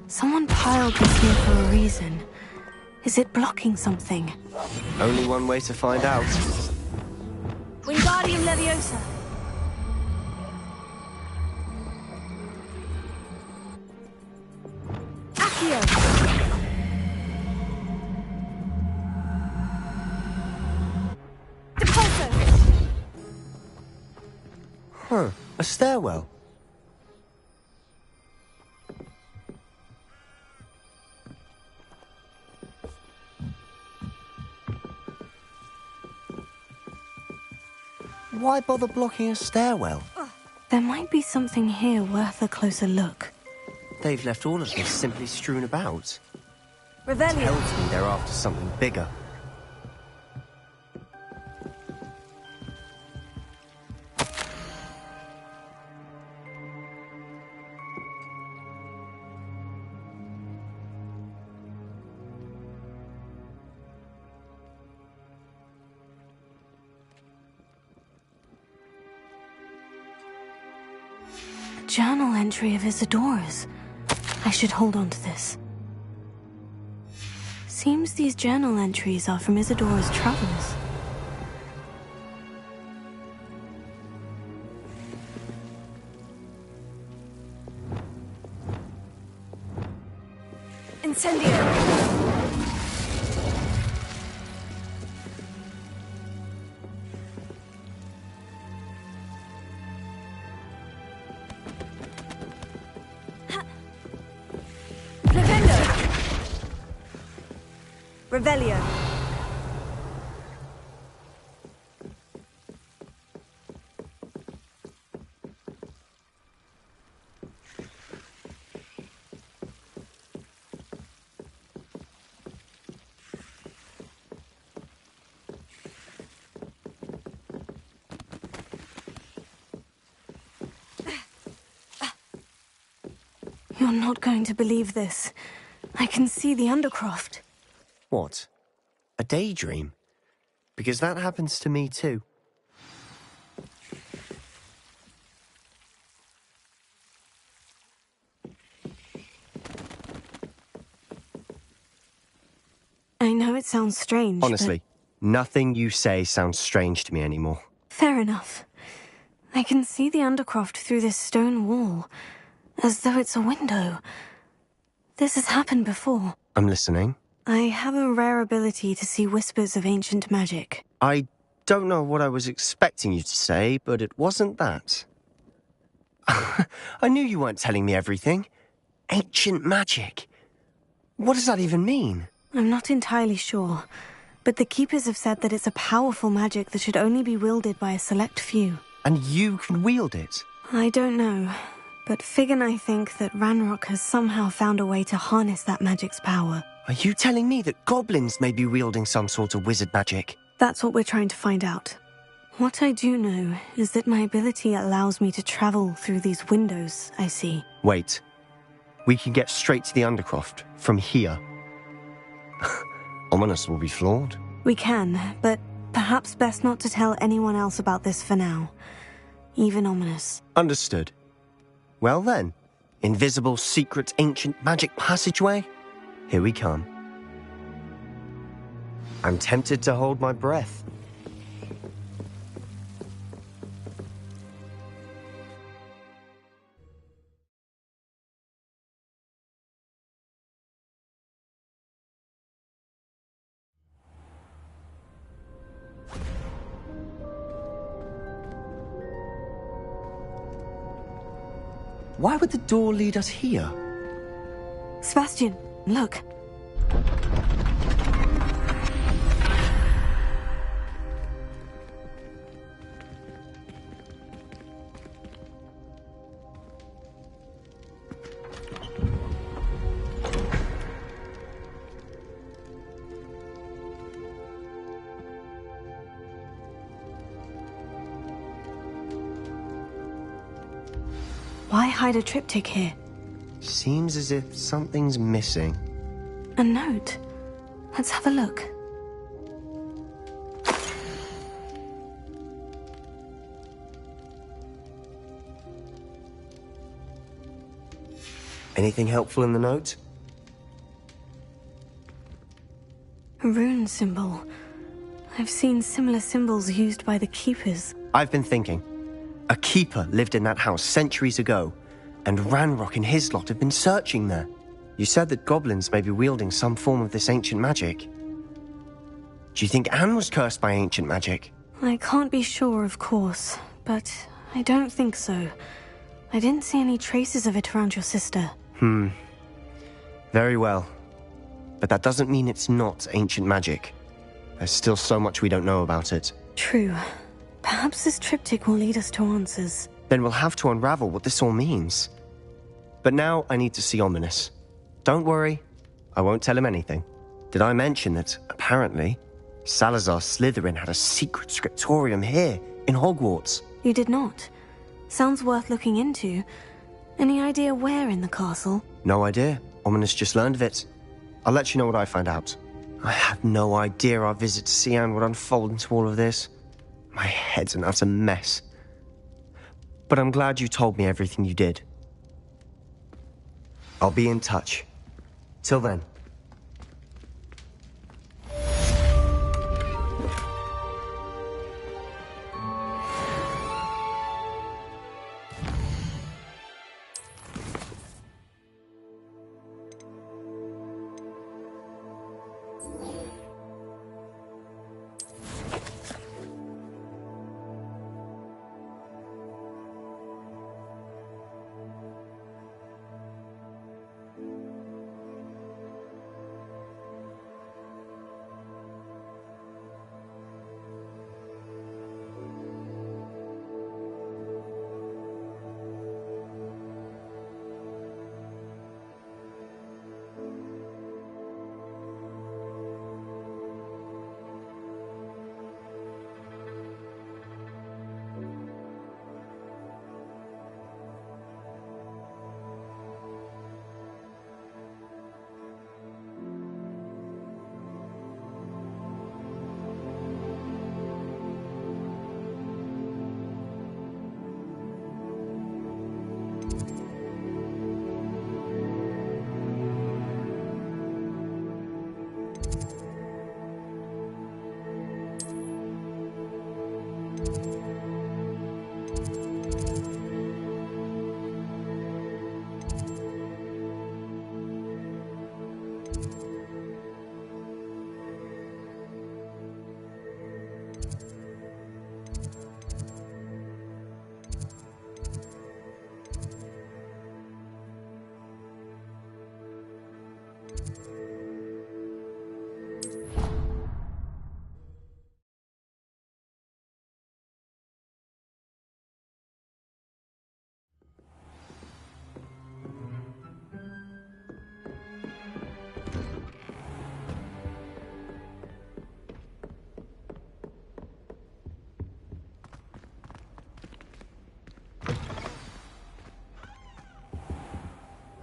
Someone piled this here for a reason. Is it blocking something? Only one way to find out. Wingardium Leviosa! Accio! Depulso! Huh, a stairwell. Why bother blocking a stairwell? There might be something here worth a closer look. They've left all of this simply strewn about. Revelio. Tells me they're after something bigger. Journal entry of Isadora's. I should hold on to this. Seems these journal entries are from Isadora's travels. Incendio! Revelio. You're not going to believe this. I can see the Undercroft. What? A daydream? Because that happens to me too. I know it sounds strange, Honestly, nothing you say sounds strange to me anymore. Fair enough. I can see the Undercroft through this stone wall, as though it's a window. This has happened before. I'm listening. I have a rare ability to see whispers of ancient magic. I don't know what I was expecting you to say, but it wasn't that. I knew you weren't telling me everything. Ancient magic. What does that even mean? I'm not entirely sure, but the Keepers have said that it's a powerful magic that should only be wielded by a select few. And you can wield it? I don't know, but Fig and I think that Ranrock has somehow found a way to harness that magic's power. Are you telling me that goblins may be wielding some sort of wizard magic? That's what we're trying to find out. What I do know is that my ability allows me to travel through these windows I see. Wait. We can get straight to the Undercroft from here. Ominous will be flawed. We can, but perhaps best not to tell anyone else about this for now. Even Ominous. Understood. Well then, invisible, secret, ancient magic passageway? Here we come. I'm tempted to hold my breath. Why would the door lead us here? Sebastian, look. Why hide a triptych here? Seems as if something's missing. A note. Let's have a look. Anything helpful in the note? A rune symbol. I've seen similar symbols used by the Keepers. I've been thinking. A keeper lived in that house centuries ago, and Ranrock and his lot have been searching there. You said that goblins may be wielding some form of this ancient magic. Do you think Anne was cursed by ancient magic? I can't be sure, of course, but I don't think so. I didn't see any traces of it around your sister. Very well. But that doesn't mean it's not ancient magic. There's still so much we don't know about it. True. Perhaps this triptych will lead us to answers. Then we'll have to unravel what this all means. But now I need to see Ominous. Don't worry, I won't tell him anything. Did I mention that, apparently, Salazar Slytherin had a secret scriptorium here, in Hogwarts? You did not. Sounds worth looking into. Any idea where in the castle? No idea. Ominous just learned of it. I'll let you know what I find out. I had no idea our visit to Cian would unfold into all of this. My head's an utter mess. But I'm glad you told me everything you did. I'll be in touch. Till then.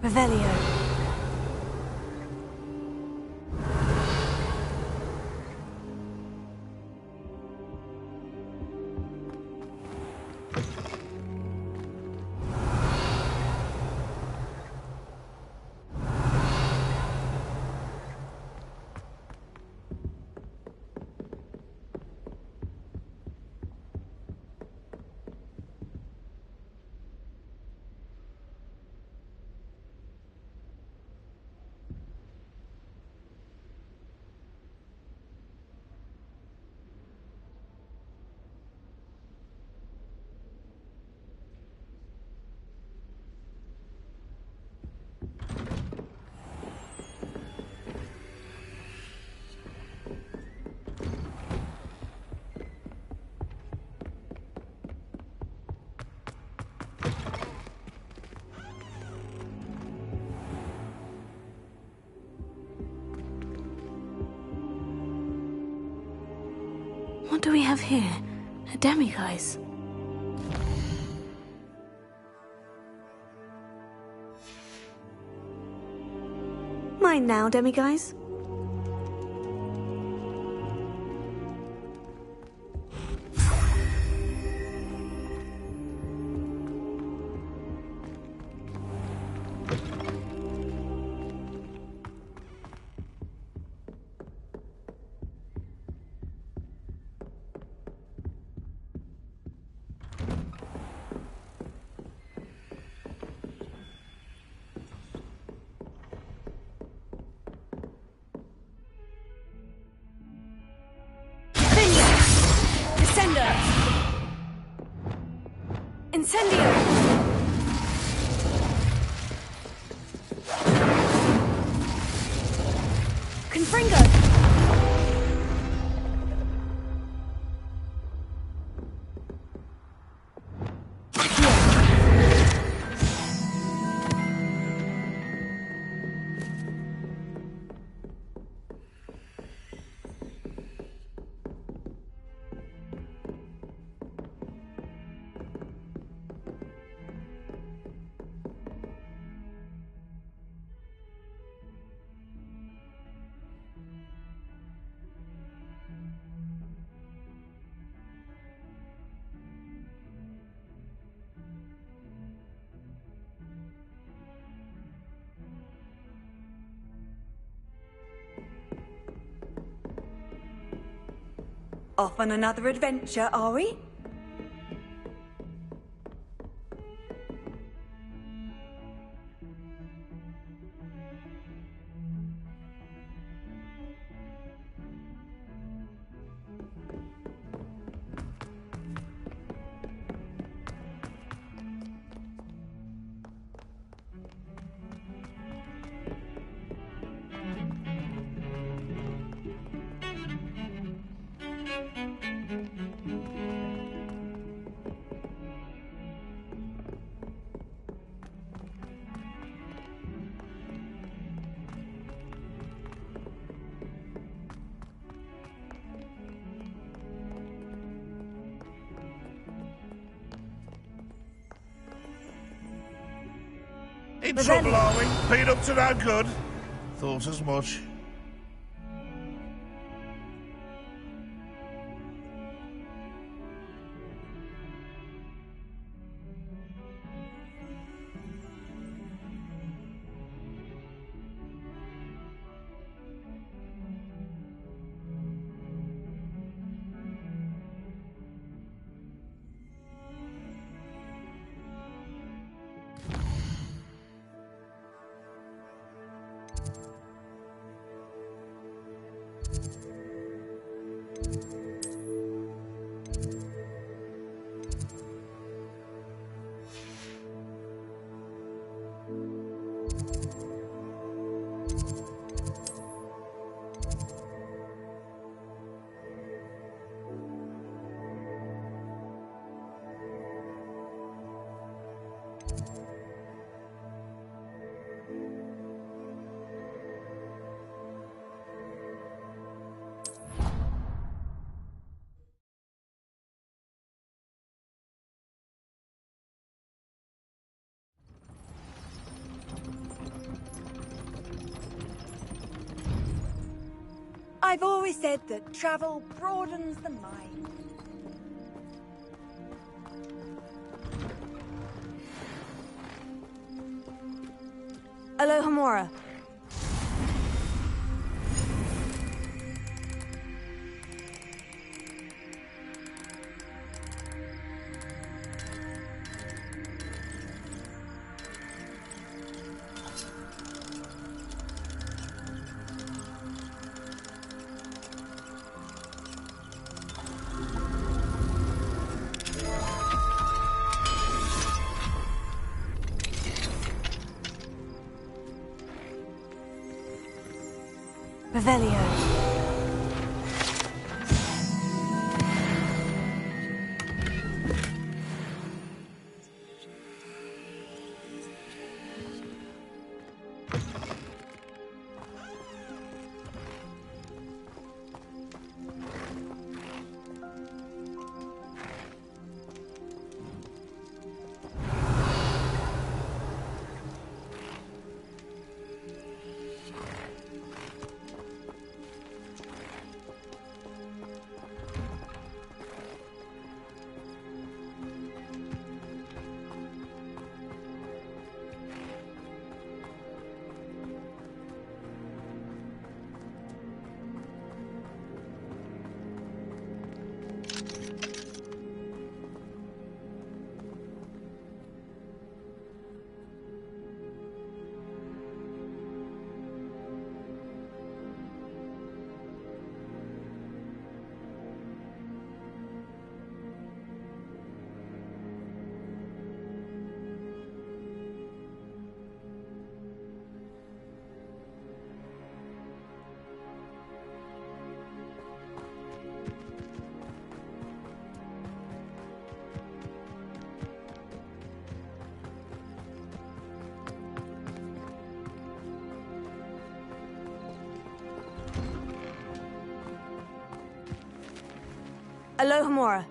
Revelio. What do we have here? A demiguise. Mine now, demiguise. Incendio! Confringo! Off on another adventure, are we? In trouble, are we? Been up to no good? Thought as much. I've always said that travel broadens the mind. Alohomora. Revelio. Alohomora.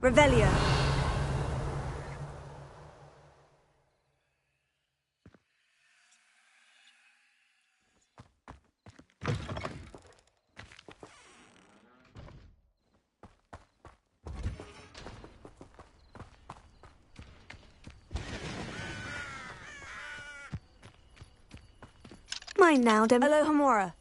Revelio. Mine now, Alohomora.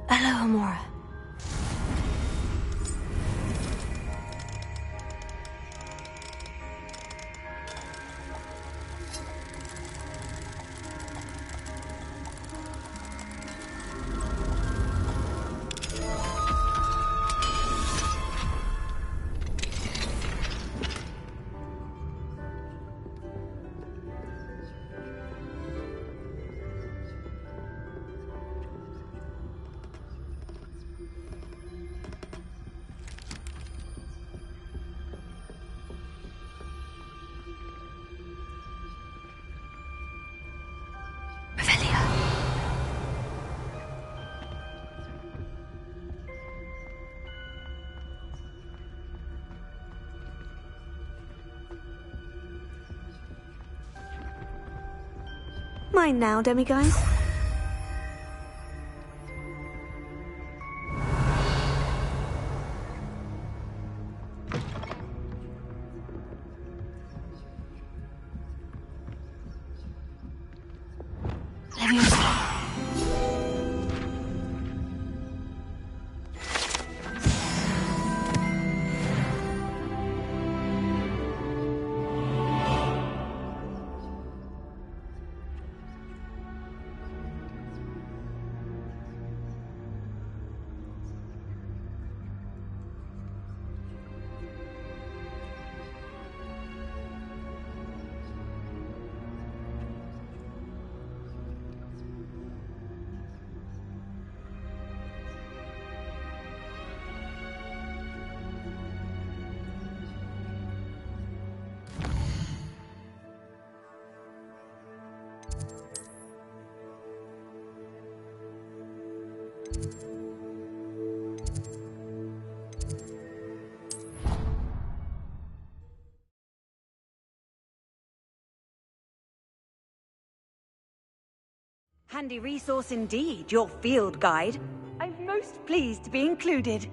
Hello, Amora. Mine now, demiguise. Handy resource indeed, your field guide. I'm most pleased to be included.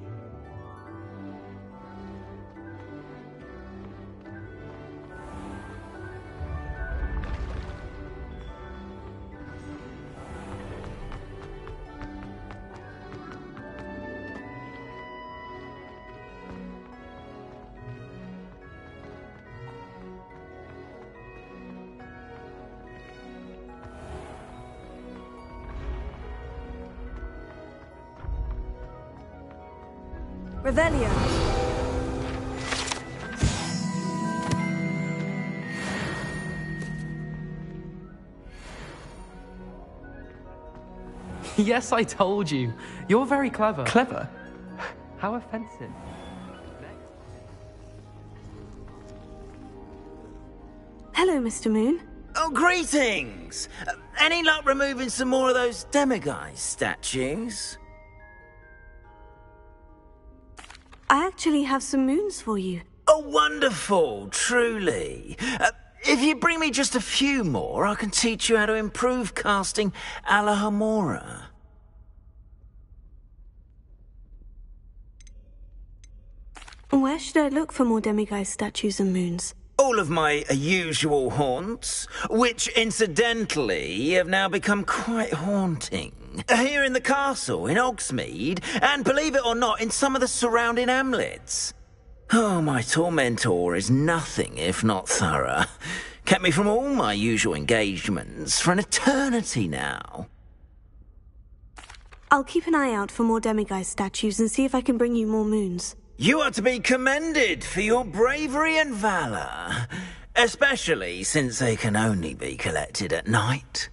Revelio. Yes, I told you. You're very clever. Clever? How offensive. Hello, Mr. Moon. Oh, greetings! Any luck removing some more of those demiguise statues? I actually have some moons for you. Oh, wonderful, truly. If you bring me just a few more, I can teach you how to improve casting a la Hamora. Where should I look for more demiguise statues and moons? All of my usual haunts, which incidentally have now become quite haunting. Here in the castle, in Hogsmeade, and believe it or not, in some of the surrounding hamlets. Oh, my tormentor is nothing if not thorough. Kept me from all my usual engagements for an eternity now. I'll keep an eye out for more demiguise statues and see if I can bring you more moons. You are to be commended for your bravery and valor, especially since they can only be collected at night.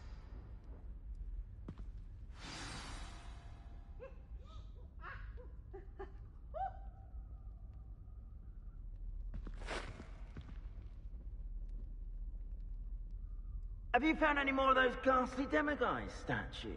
Have you found any more of those ghastly demiguise statues?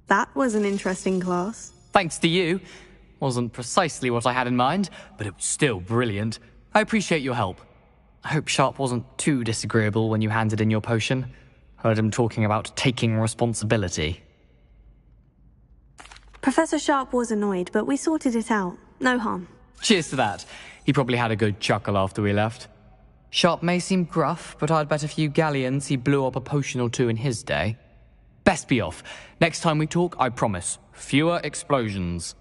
That was an interesting class. Thanks to you. Wasn't precisely what I had in mind, but it was still brilliant. I appreciate your help. I hope Sharp wasn't too disagreeable when you handed in your potion. Heard him talking about taking responsibility. Professor Sharp was annoyed, but we sorted it out. No harm. Cheers to that. He probably had a good chuckle after we left. Sharp may seem gruff, but I'd bet a few galleons he blew up a potion or two in his day. Best be off. Next time we talk, I promise. Fewer explosions.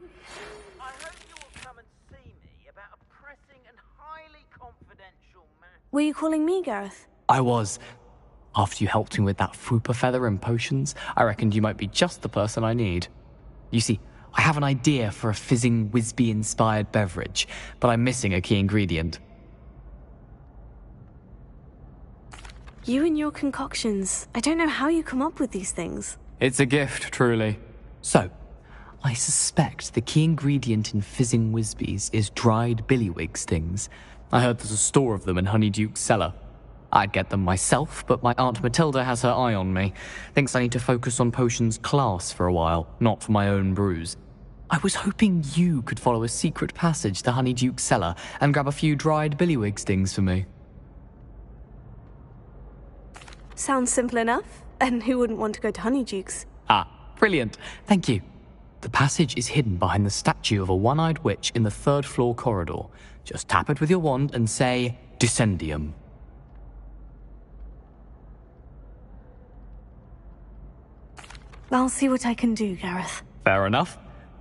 I hope you will come and see me about a pressing and highly confidential matter. Were you calling me, Gareth? I was. After you helped me with that Fupa feather and potions, I reckoned you might be just the person I need. You see, I have an idea for a fizzing Whizbee-inspired beverage, but I'm missing a key ingredient. You and your concoctions. I don't know how you come up with these things. It's a gift, truly. So, I suspect the key ingredient in fizzing Whizbees is dried billywig stings. I heard there's a store of them in Honeyduke's cellar. I'd get them myself, but my Aunt Matilda has her eye on me. Thinks I need to focus on potions class for a while, not for my own brews. I was hoping you could follow a secret passage to Honeyduke's cellar and grab a few dried billywig stings for me. Sounds simple enough. And who wouldn't want to go to Honeyduke's? Ah, brilliant. Thank you. The passage is hidden behind the statue of a one-eyed witch in the third-floor corridor. Just tap it with your wand and say, Descendium. I'll see what I can do, Gareth. Fair enough.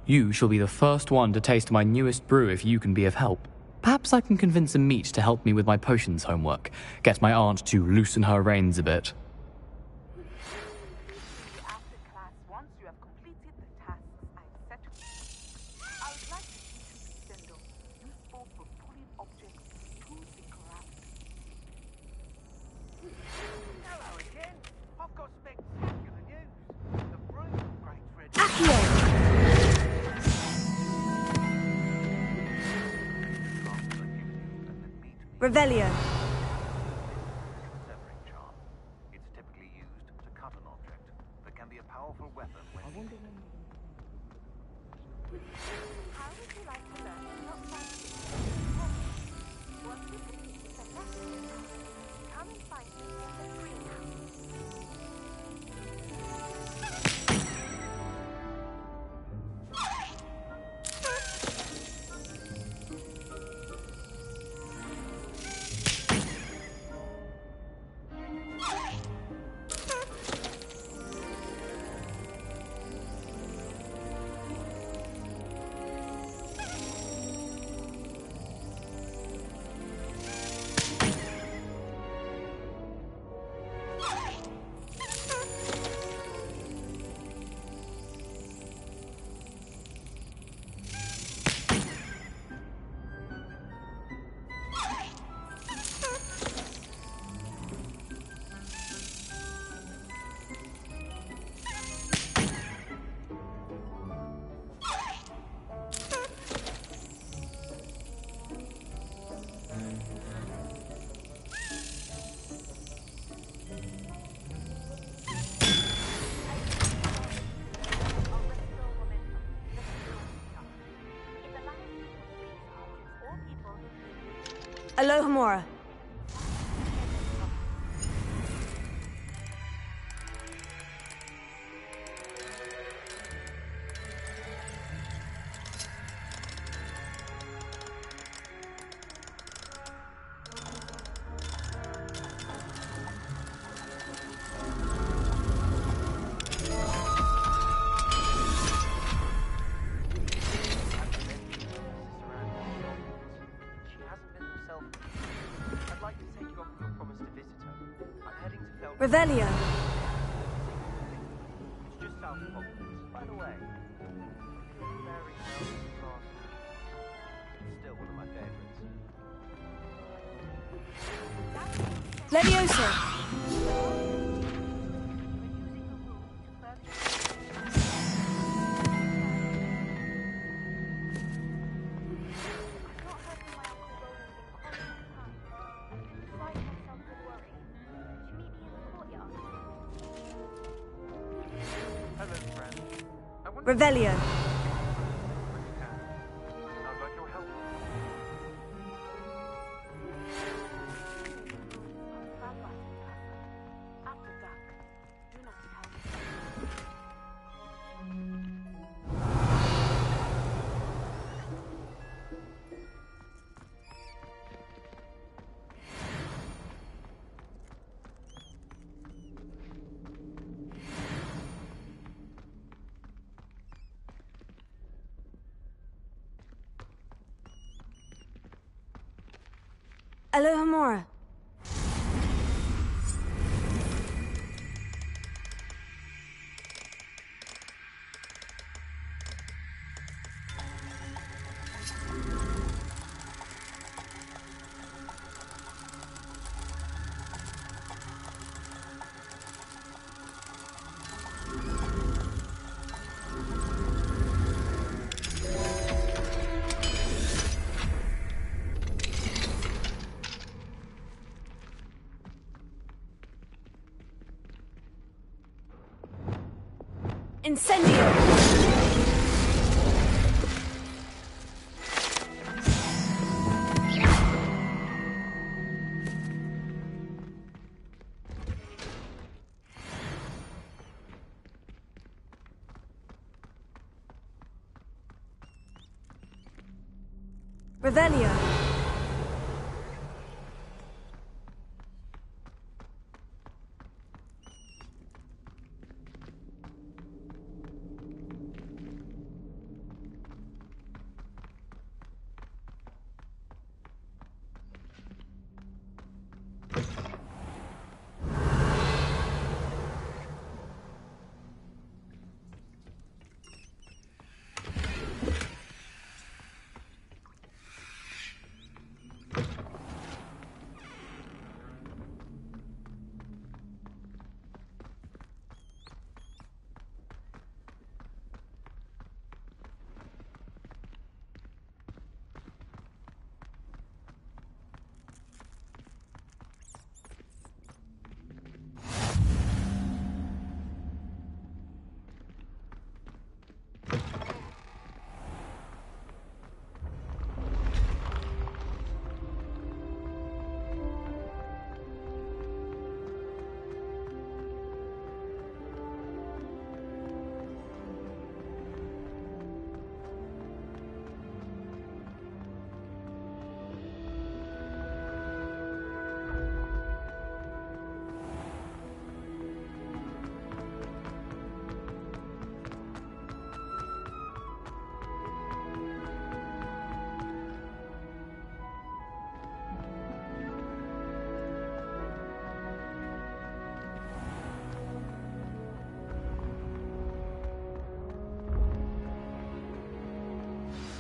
You shall be the first one to taste my newest brew if you can be of help. Perhaps I can convince a meat to help me with my potions homework. Get my aunt to loosen her reins a bit. Revelio. Severing charm. It's typically used to cut an object, but can be a powerful weapon when needed. How would you like to learn to not fancy? Once you complete the celestial task, come and find me in the greenhouse. Alohomora. Revelio. It's just south of Hogwarts. By the way, very still one of my favorites. Leviosa. Revelio. Alohomora. Incendio! Revelio.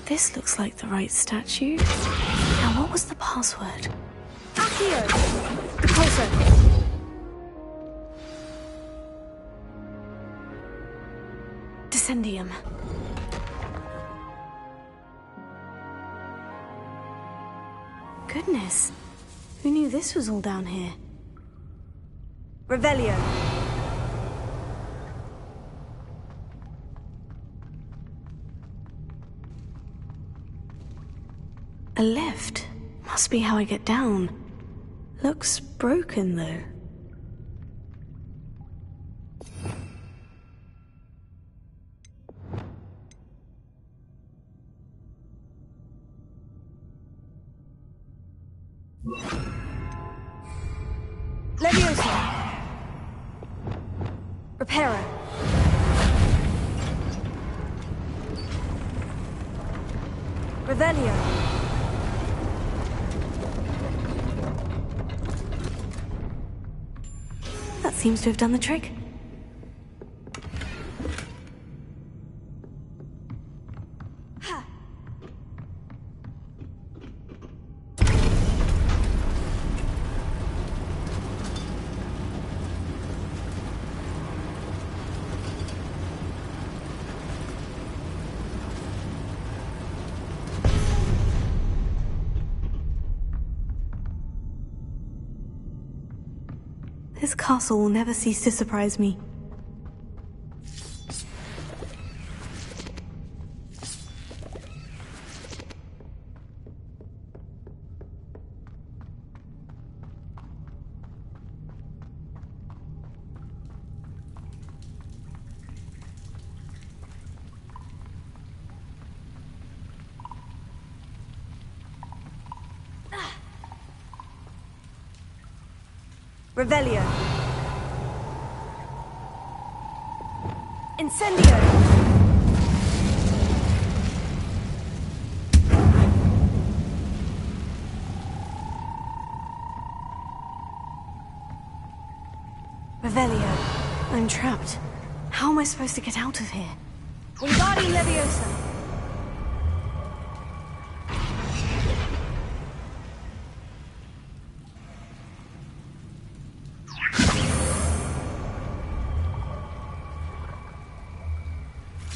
This looks like the right statue. Now, what was the password? Accio! Repulsor! Descendium. Goodness. Who knew this was all down here? Revelio. A lift. Must be how I get down. Looks broken, though. Leviosa. Reparo. Revelio. That seems to have done the trick. This castle will never cease to surprise me. Revelio. Incendio. Revelio. I'm trapped. How am I supposed to get out of here? Wingardium Leviosa.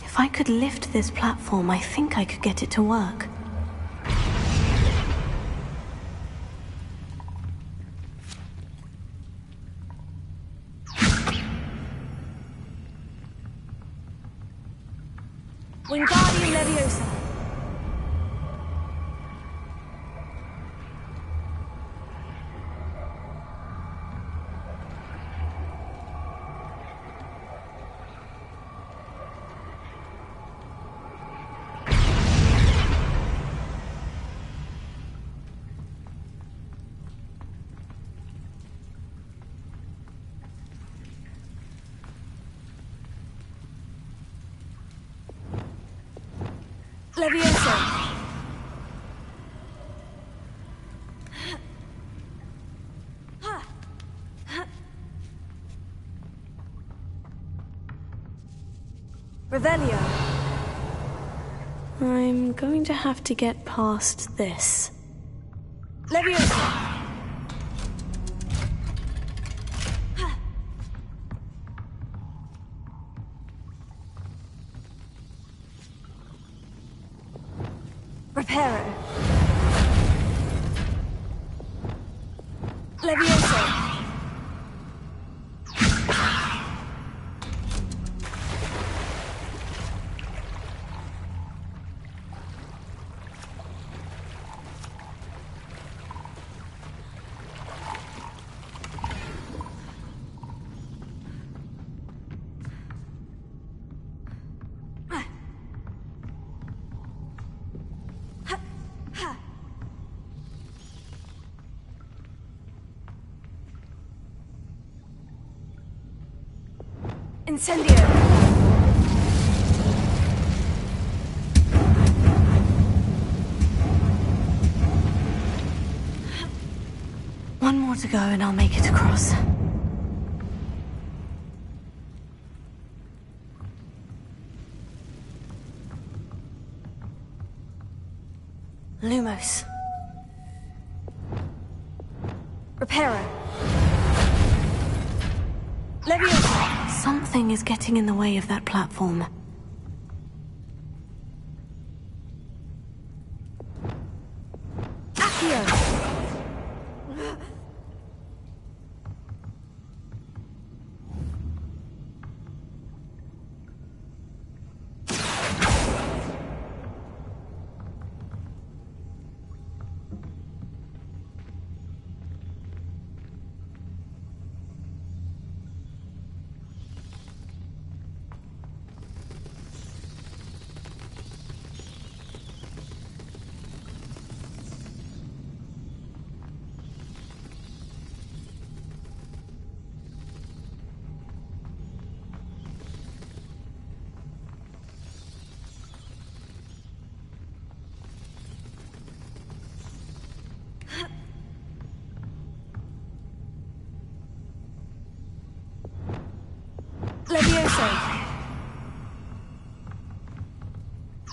If I could lift this platform, I think I could get it to work. Wingardium Leviosa. Leviosa. Revelio. I'm going to have to get past this. Leviosa. Reparo. Leviosa. Incendio. One more to go and I'll make it across. Lumos. Reparo. Leviosa. Something is getting in the way of that platform. Accio. Leviosa.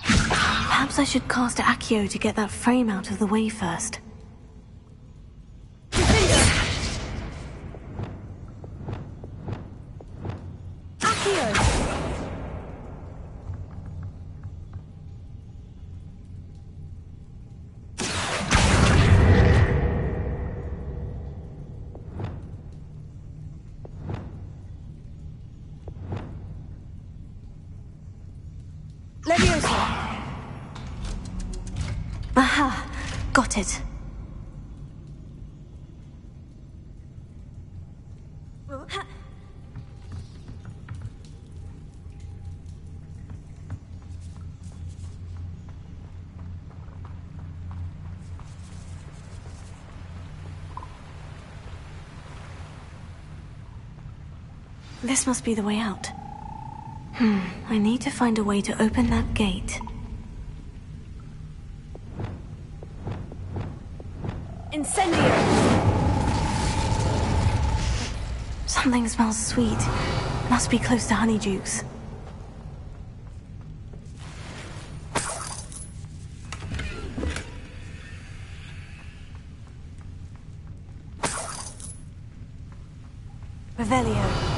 Perhaps I should cast Accio to get that frame out of the way first. Leviosa. Aha! Got it. This must be the way out. I need to find a way to open that gate. Incendio. Something smells sweet. Must be close to Honeydukes. Revelio.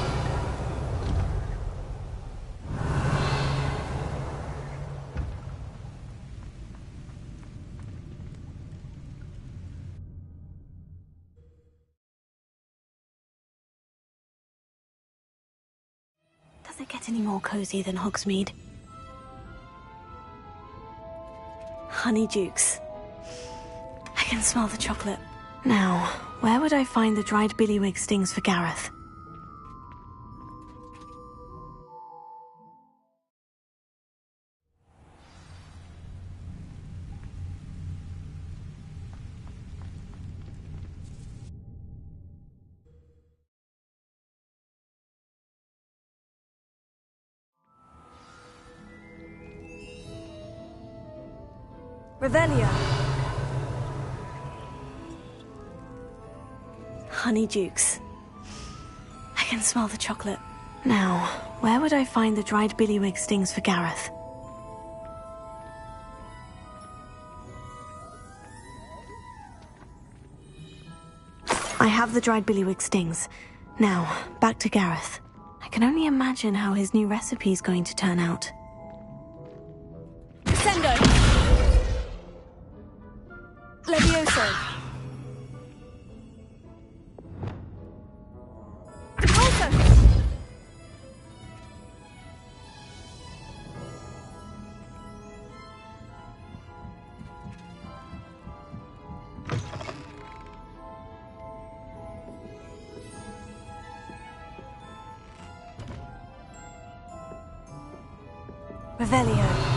Does it get any more cozy than Hogsmeade? Honeydukes. I can smell the chocolate. Now, where would I find the dried billywig stings for Gareth? Revelio. Honeydukes. I can smell the chocolate. Now, where would I find the dried billywig stings for Gareth? I have the dried billywig stings. Now, back to Gareth. I can only imagine how his new recipe's going to turn out. Sendo. Levioso. Revelio.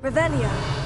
Revelio.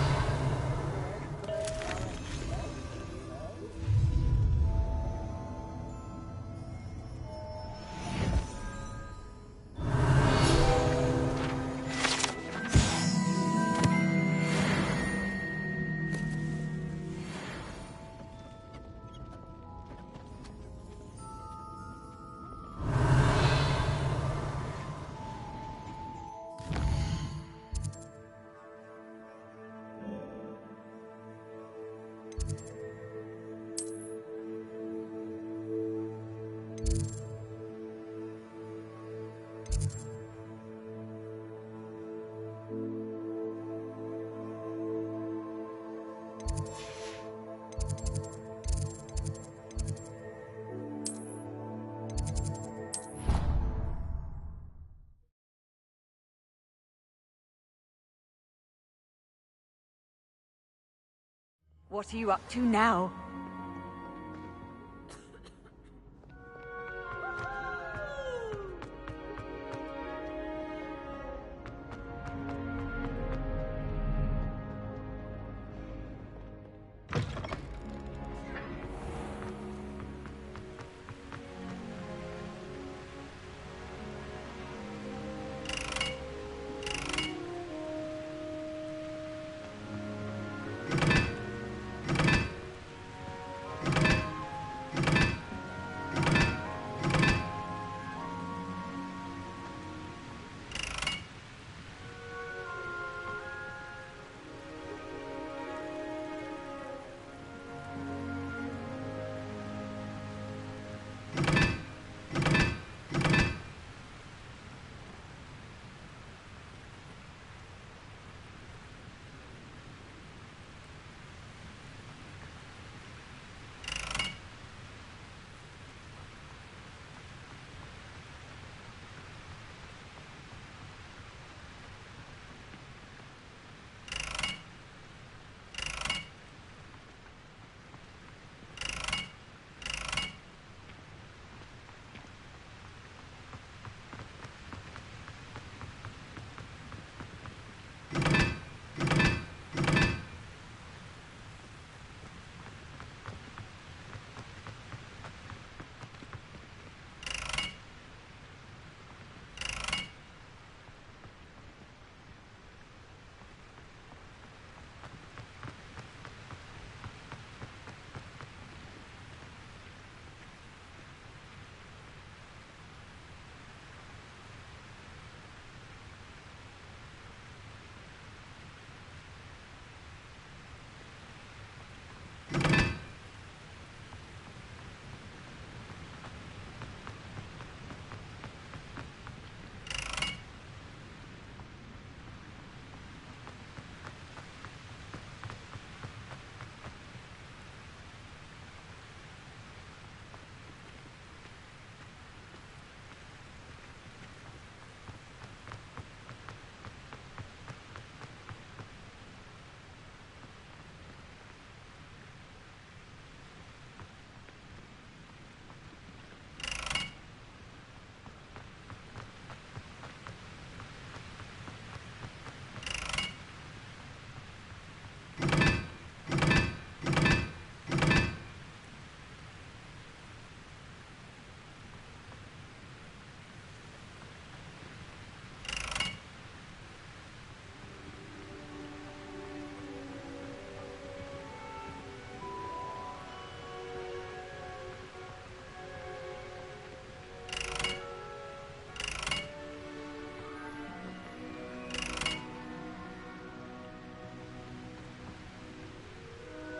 What are you up to now?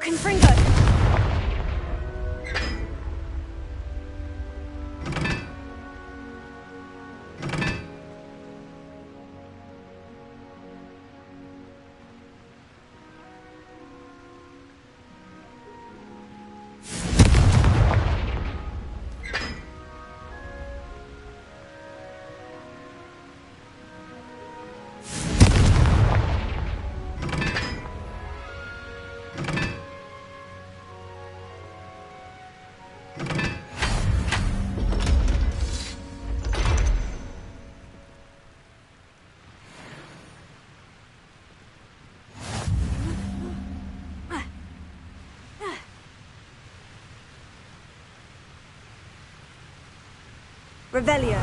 Confringo! Revelio.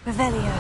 Revelio.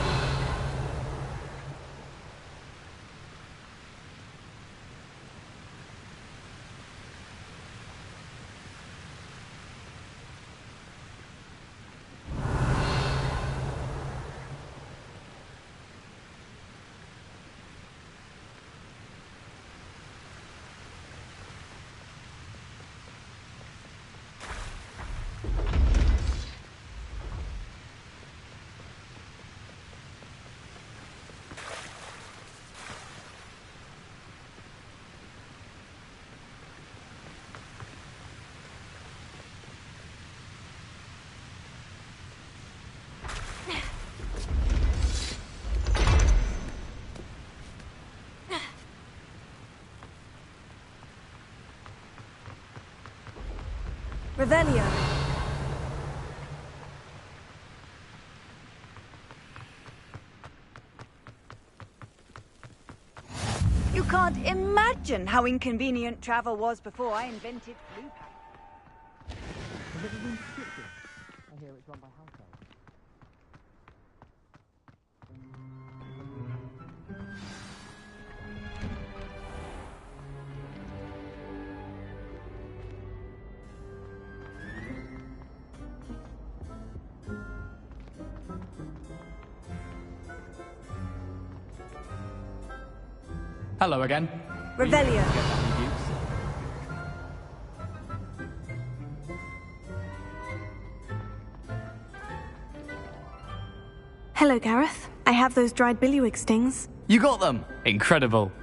Revelio. You can't imagine how inconvenient travel was before I invented Blue Pack. I hear it's run by households. Hello again. Revelio. Hello, Gareth. I have those dried billywig stings. You got them! Incredible.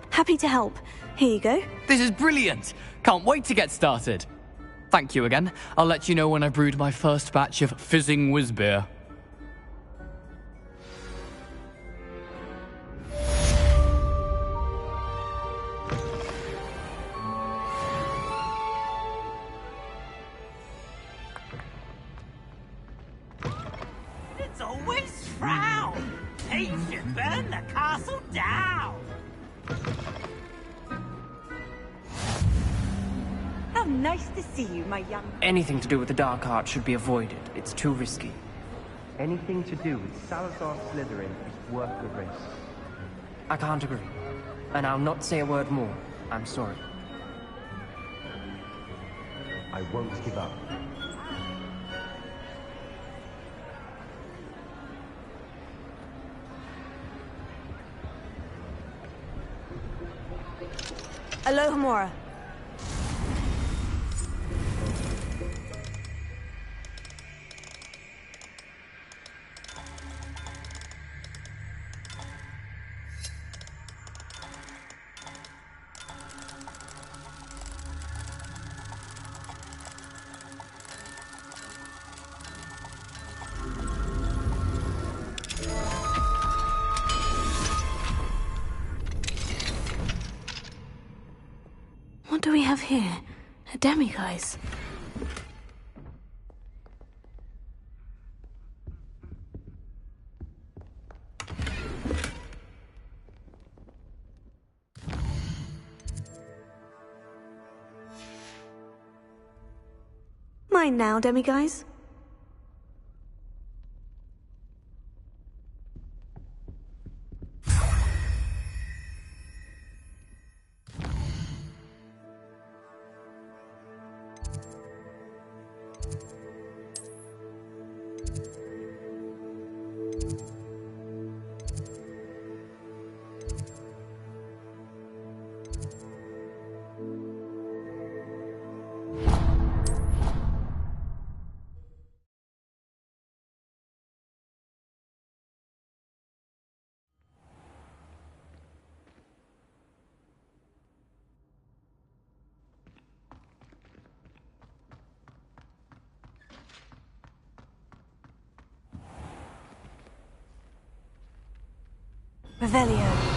Happy to help. Here you go. This is brilliant! Can't wait to get started. Thank you again. I'll let you know when I've brewed my first batch of fizzing whiz beer. It's always frown. He should burn the castle down. How nice to see you, my young... Anything to do with the dark art should be avoided. It's too risky. Anything to do with Salazar Slytherin is worth the risk. I can't agree. And I'll not say a word more. I'm sorry. I won't give up. Alohomora. have here? A demiguise. Mine now, demiguise. Revelio.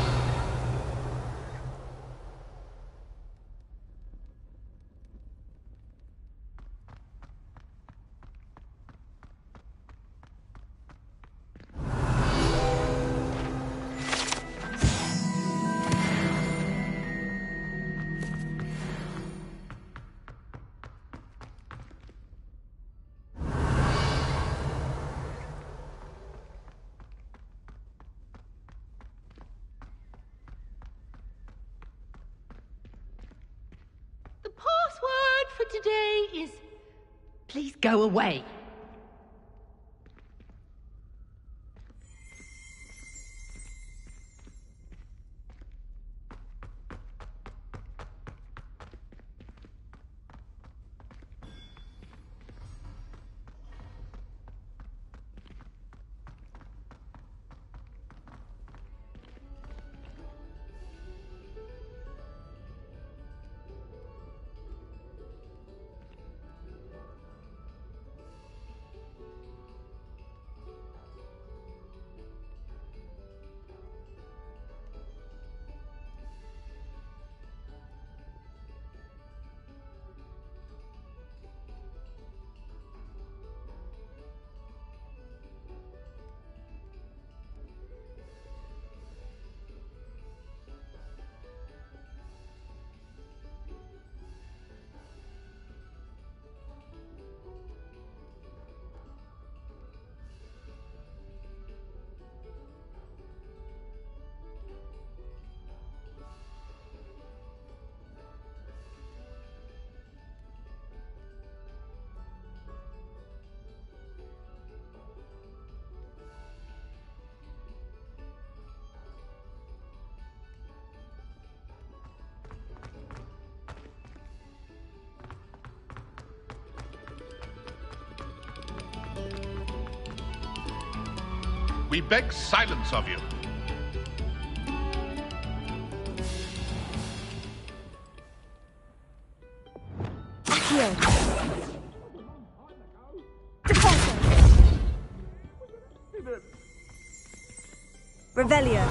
The password for today is... Please go away. We beg silence of you. Accio. Revelio.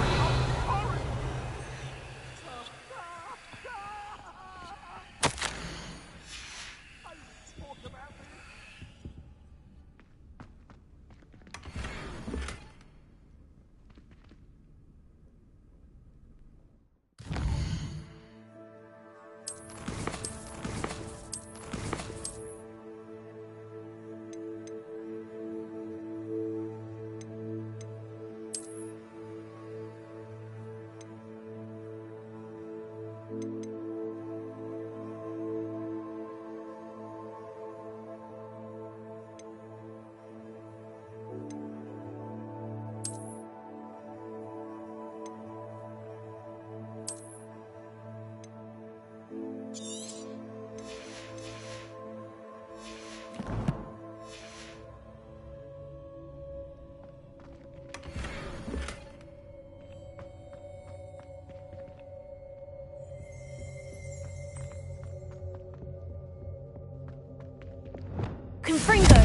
Confringo.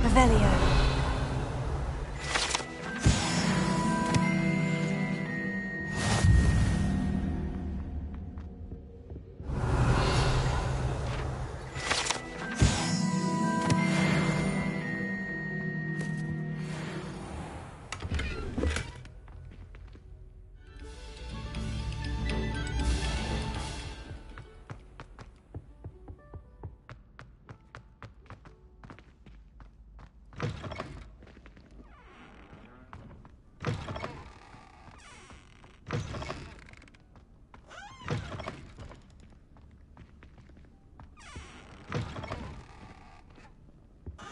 Revelio.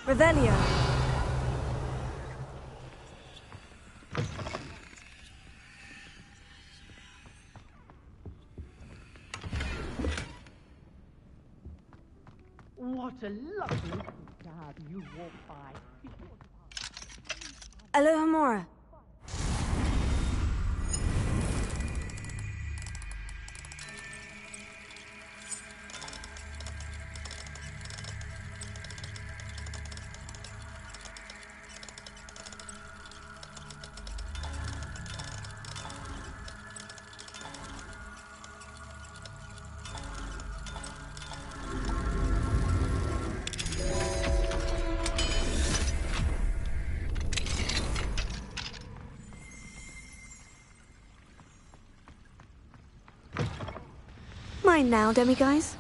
Revelio. What a lovely to have you walk by. Alohomora. Mine now, demiguise.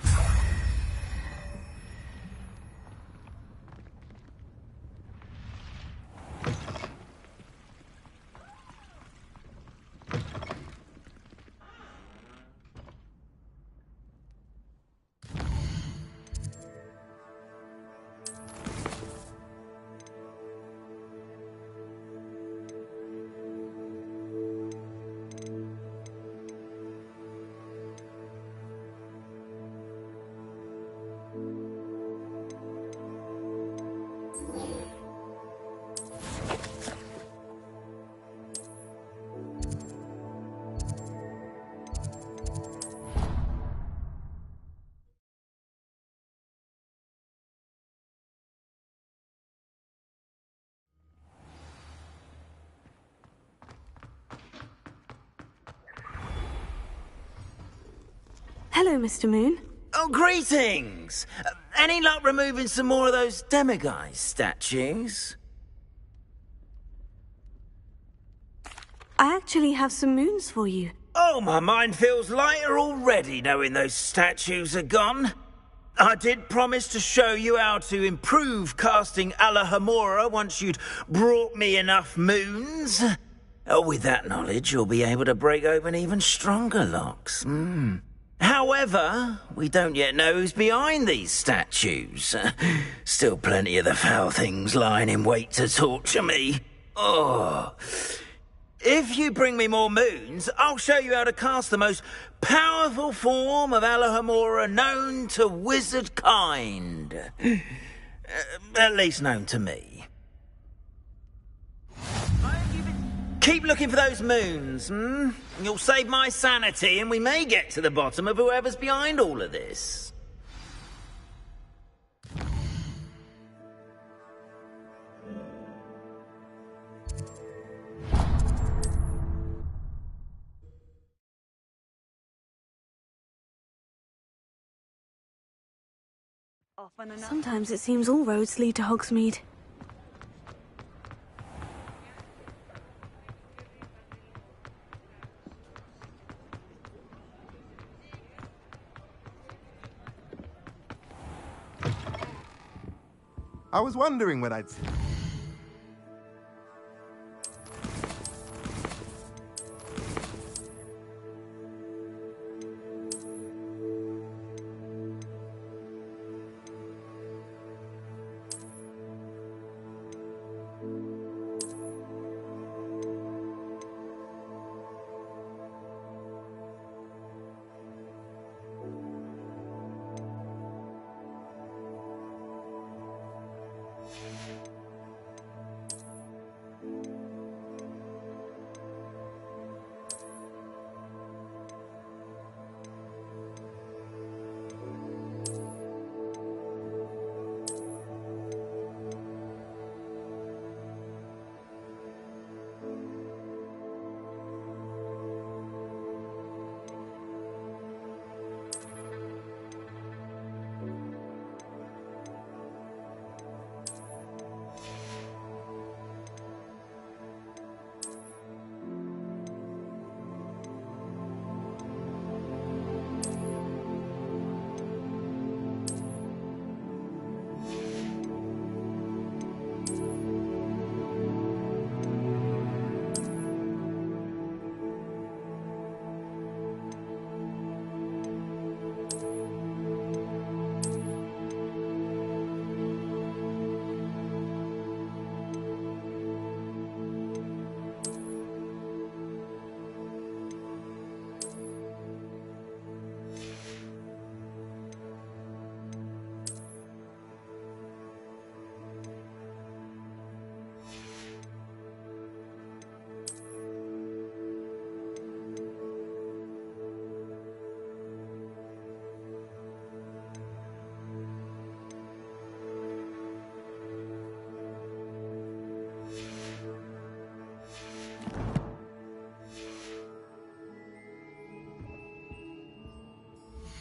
Hello, Mr. Moon. Oh, greetings! Any luck removing some more of those demiguise statues? I actually have some moons for you. Oh, my mind feels lighter already knowing those statues are gone. I did promise to show you how to improve casting Alohomora once you'd brought me enough moons. With that knowledge, you'll be able to break open even stronger locks. However, we don't yet know who's behind these statues. Still plenty of the foul things lying in wait to torture me. Oh. If you bring me more moons, I'll show you how to cast the most powerful form of Alohomora known to wizard kind. At least known to me. Keep looking for those moons, You'll save my sanity and we may get to the bottom of whoever's behind all of this. Sometimes it seems all roads lead to Hogsmeade. I was wondering when I'd see.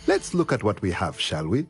Let's look at what we have, shall we?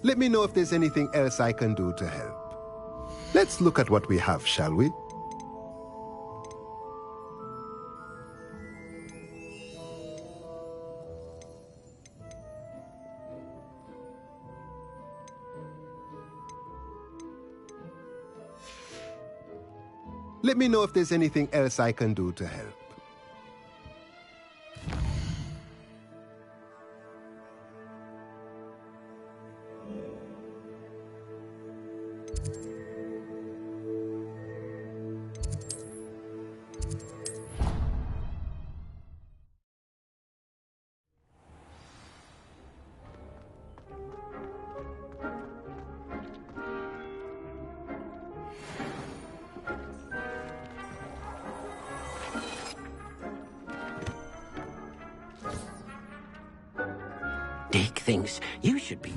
Let me know if there's anything else I can do to help. Let's look at what we have, shall we? Let me know if there's anything else I can do to help. Dick thinks you should be...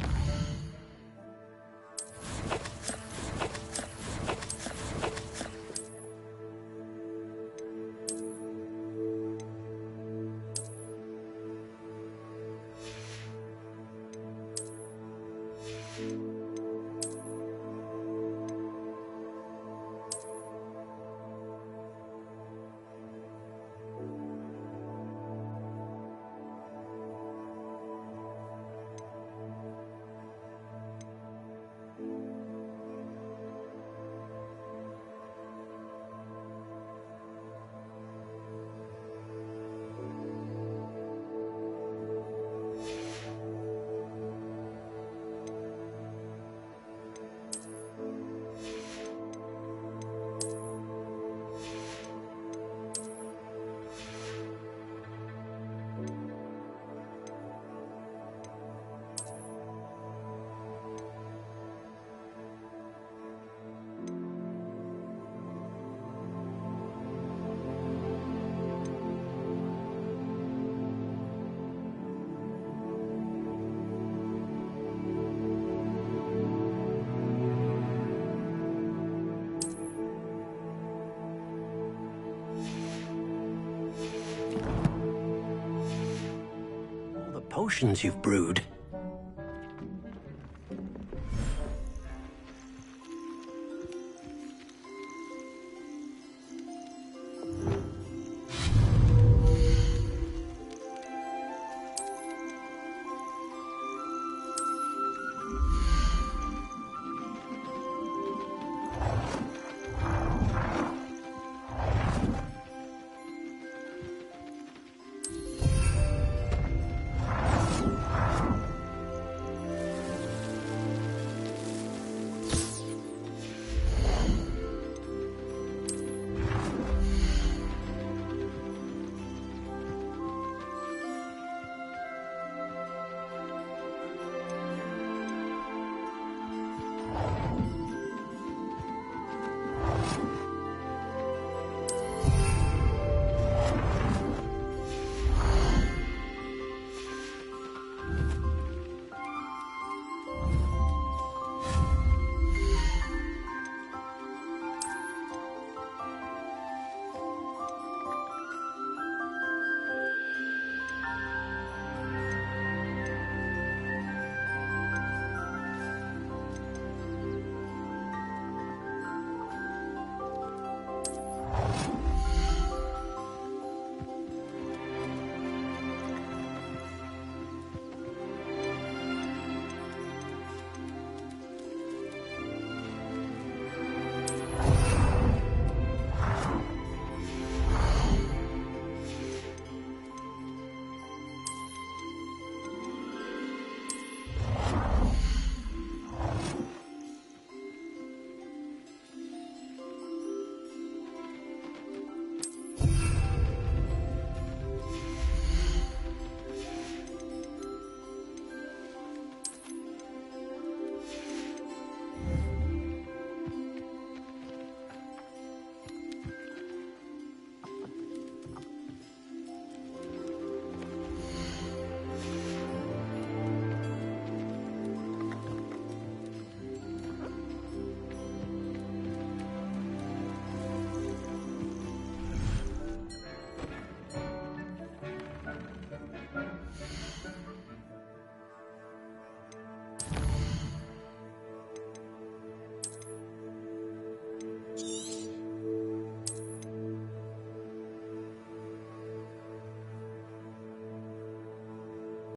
All the potions you've brewed.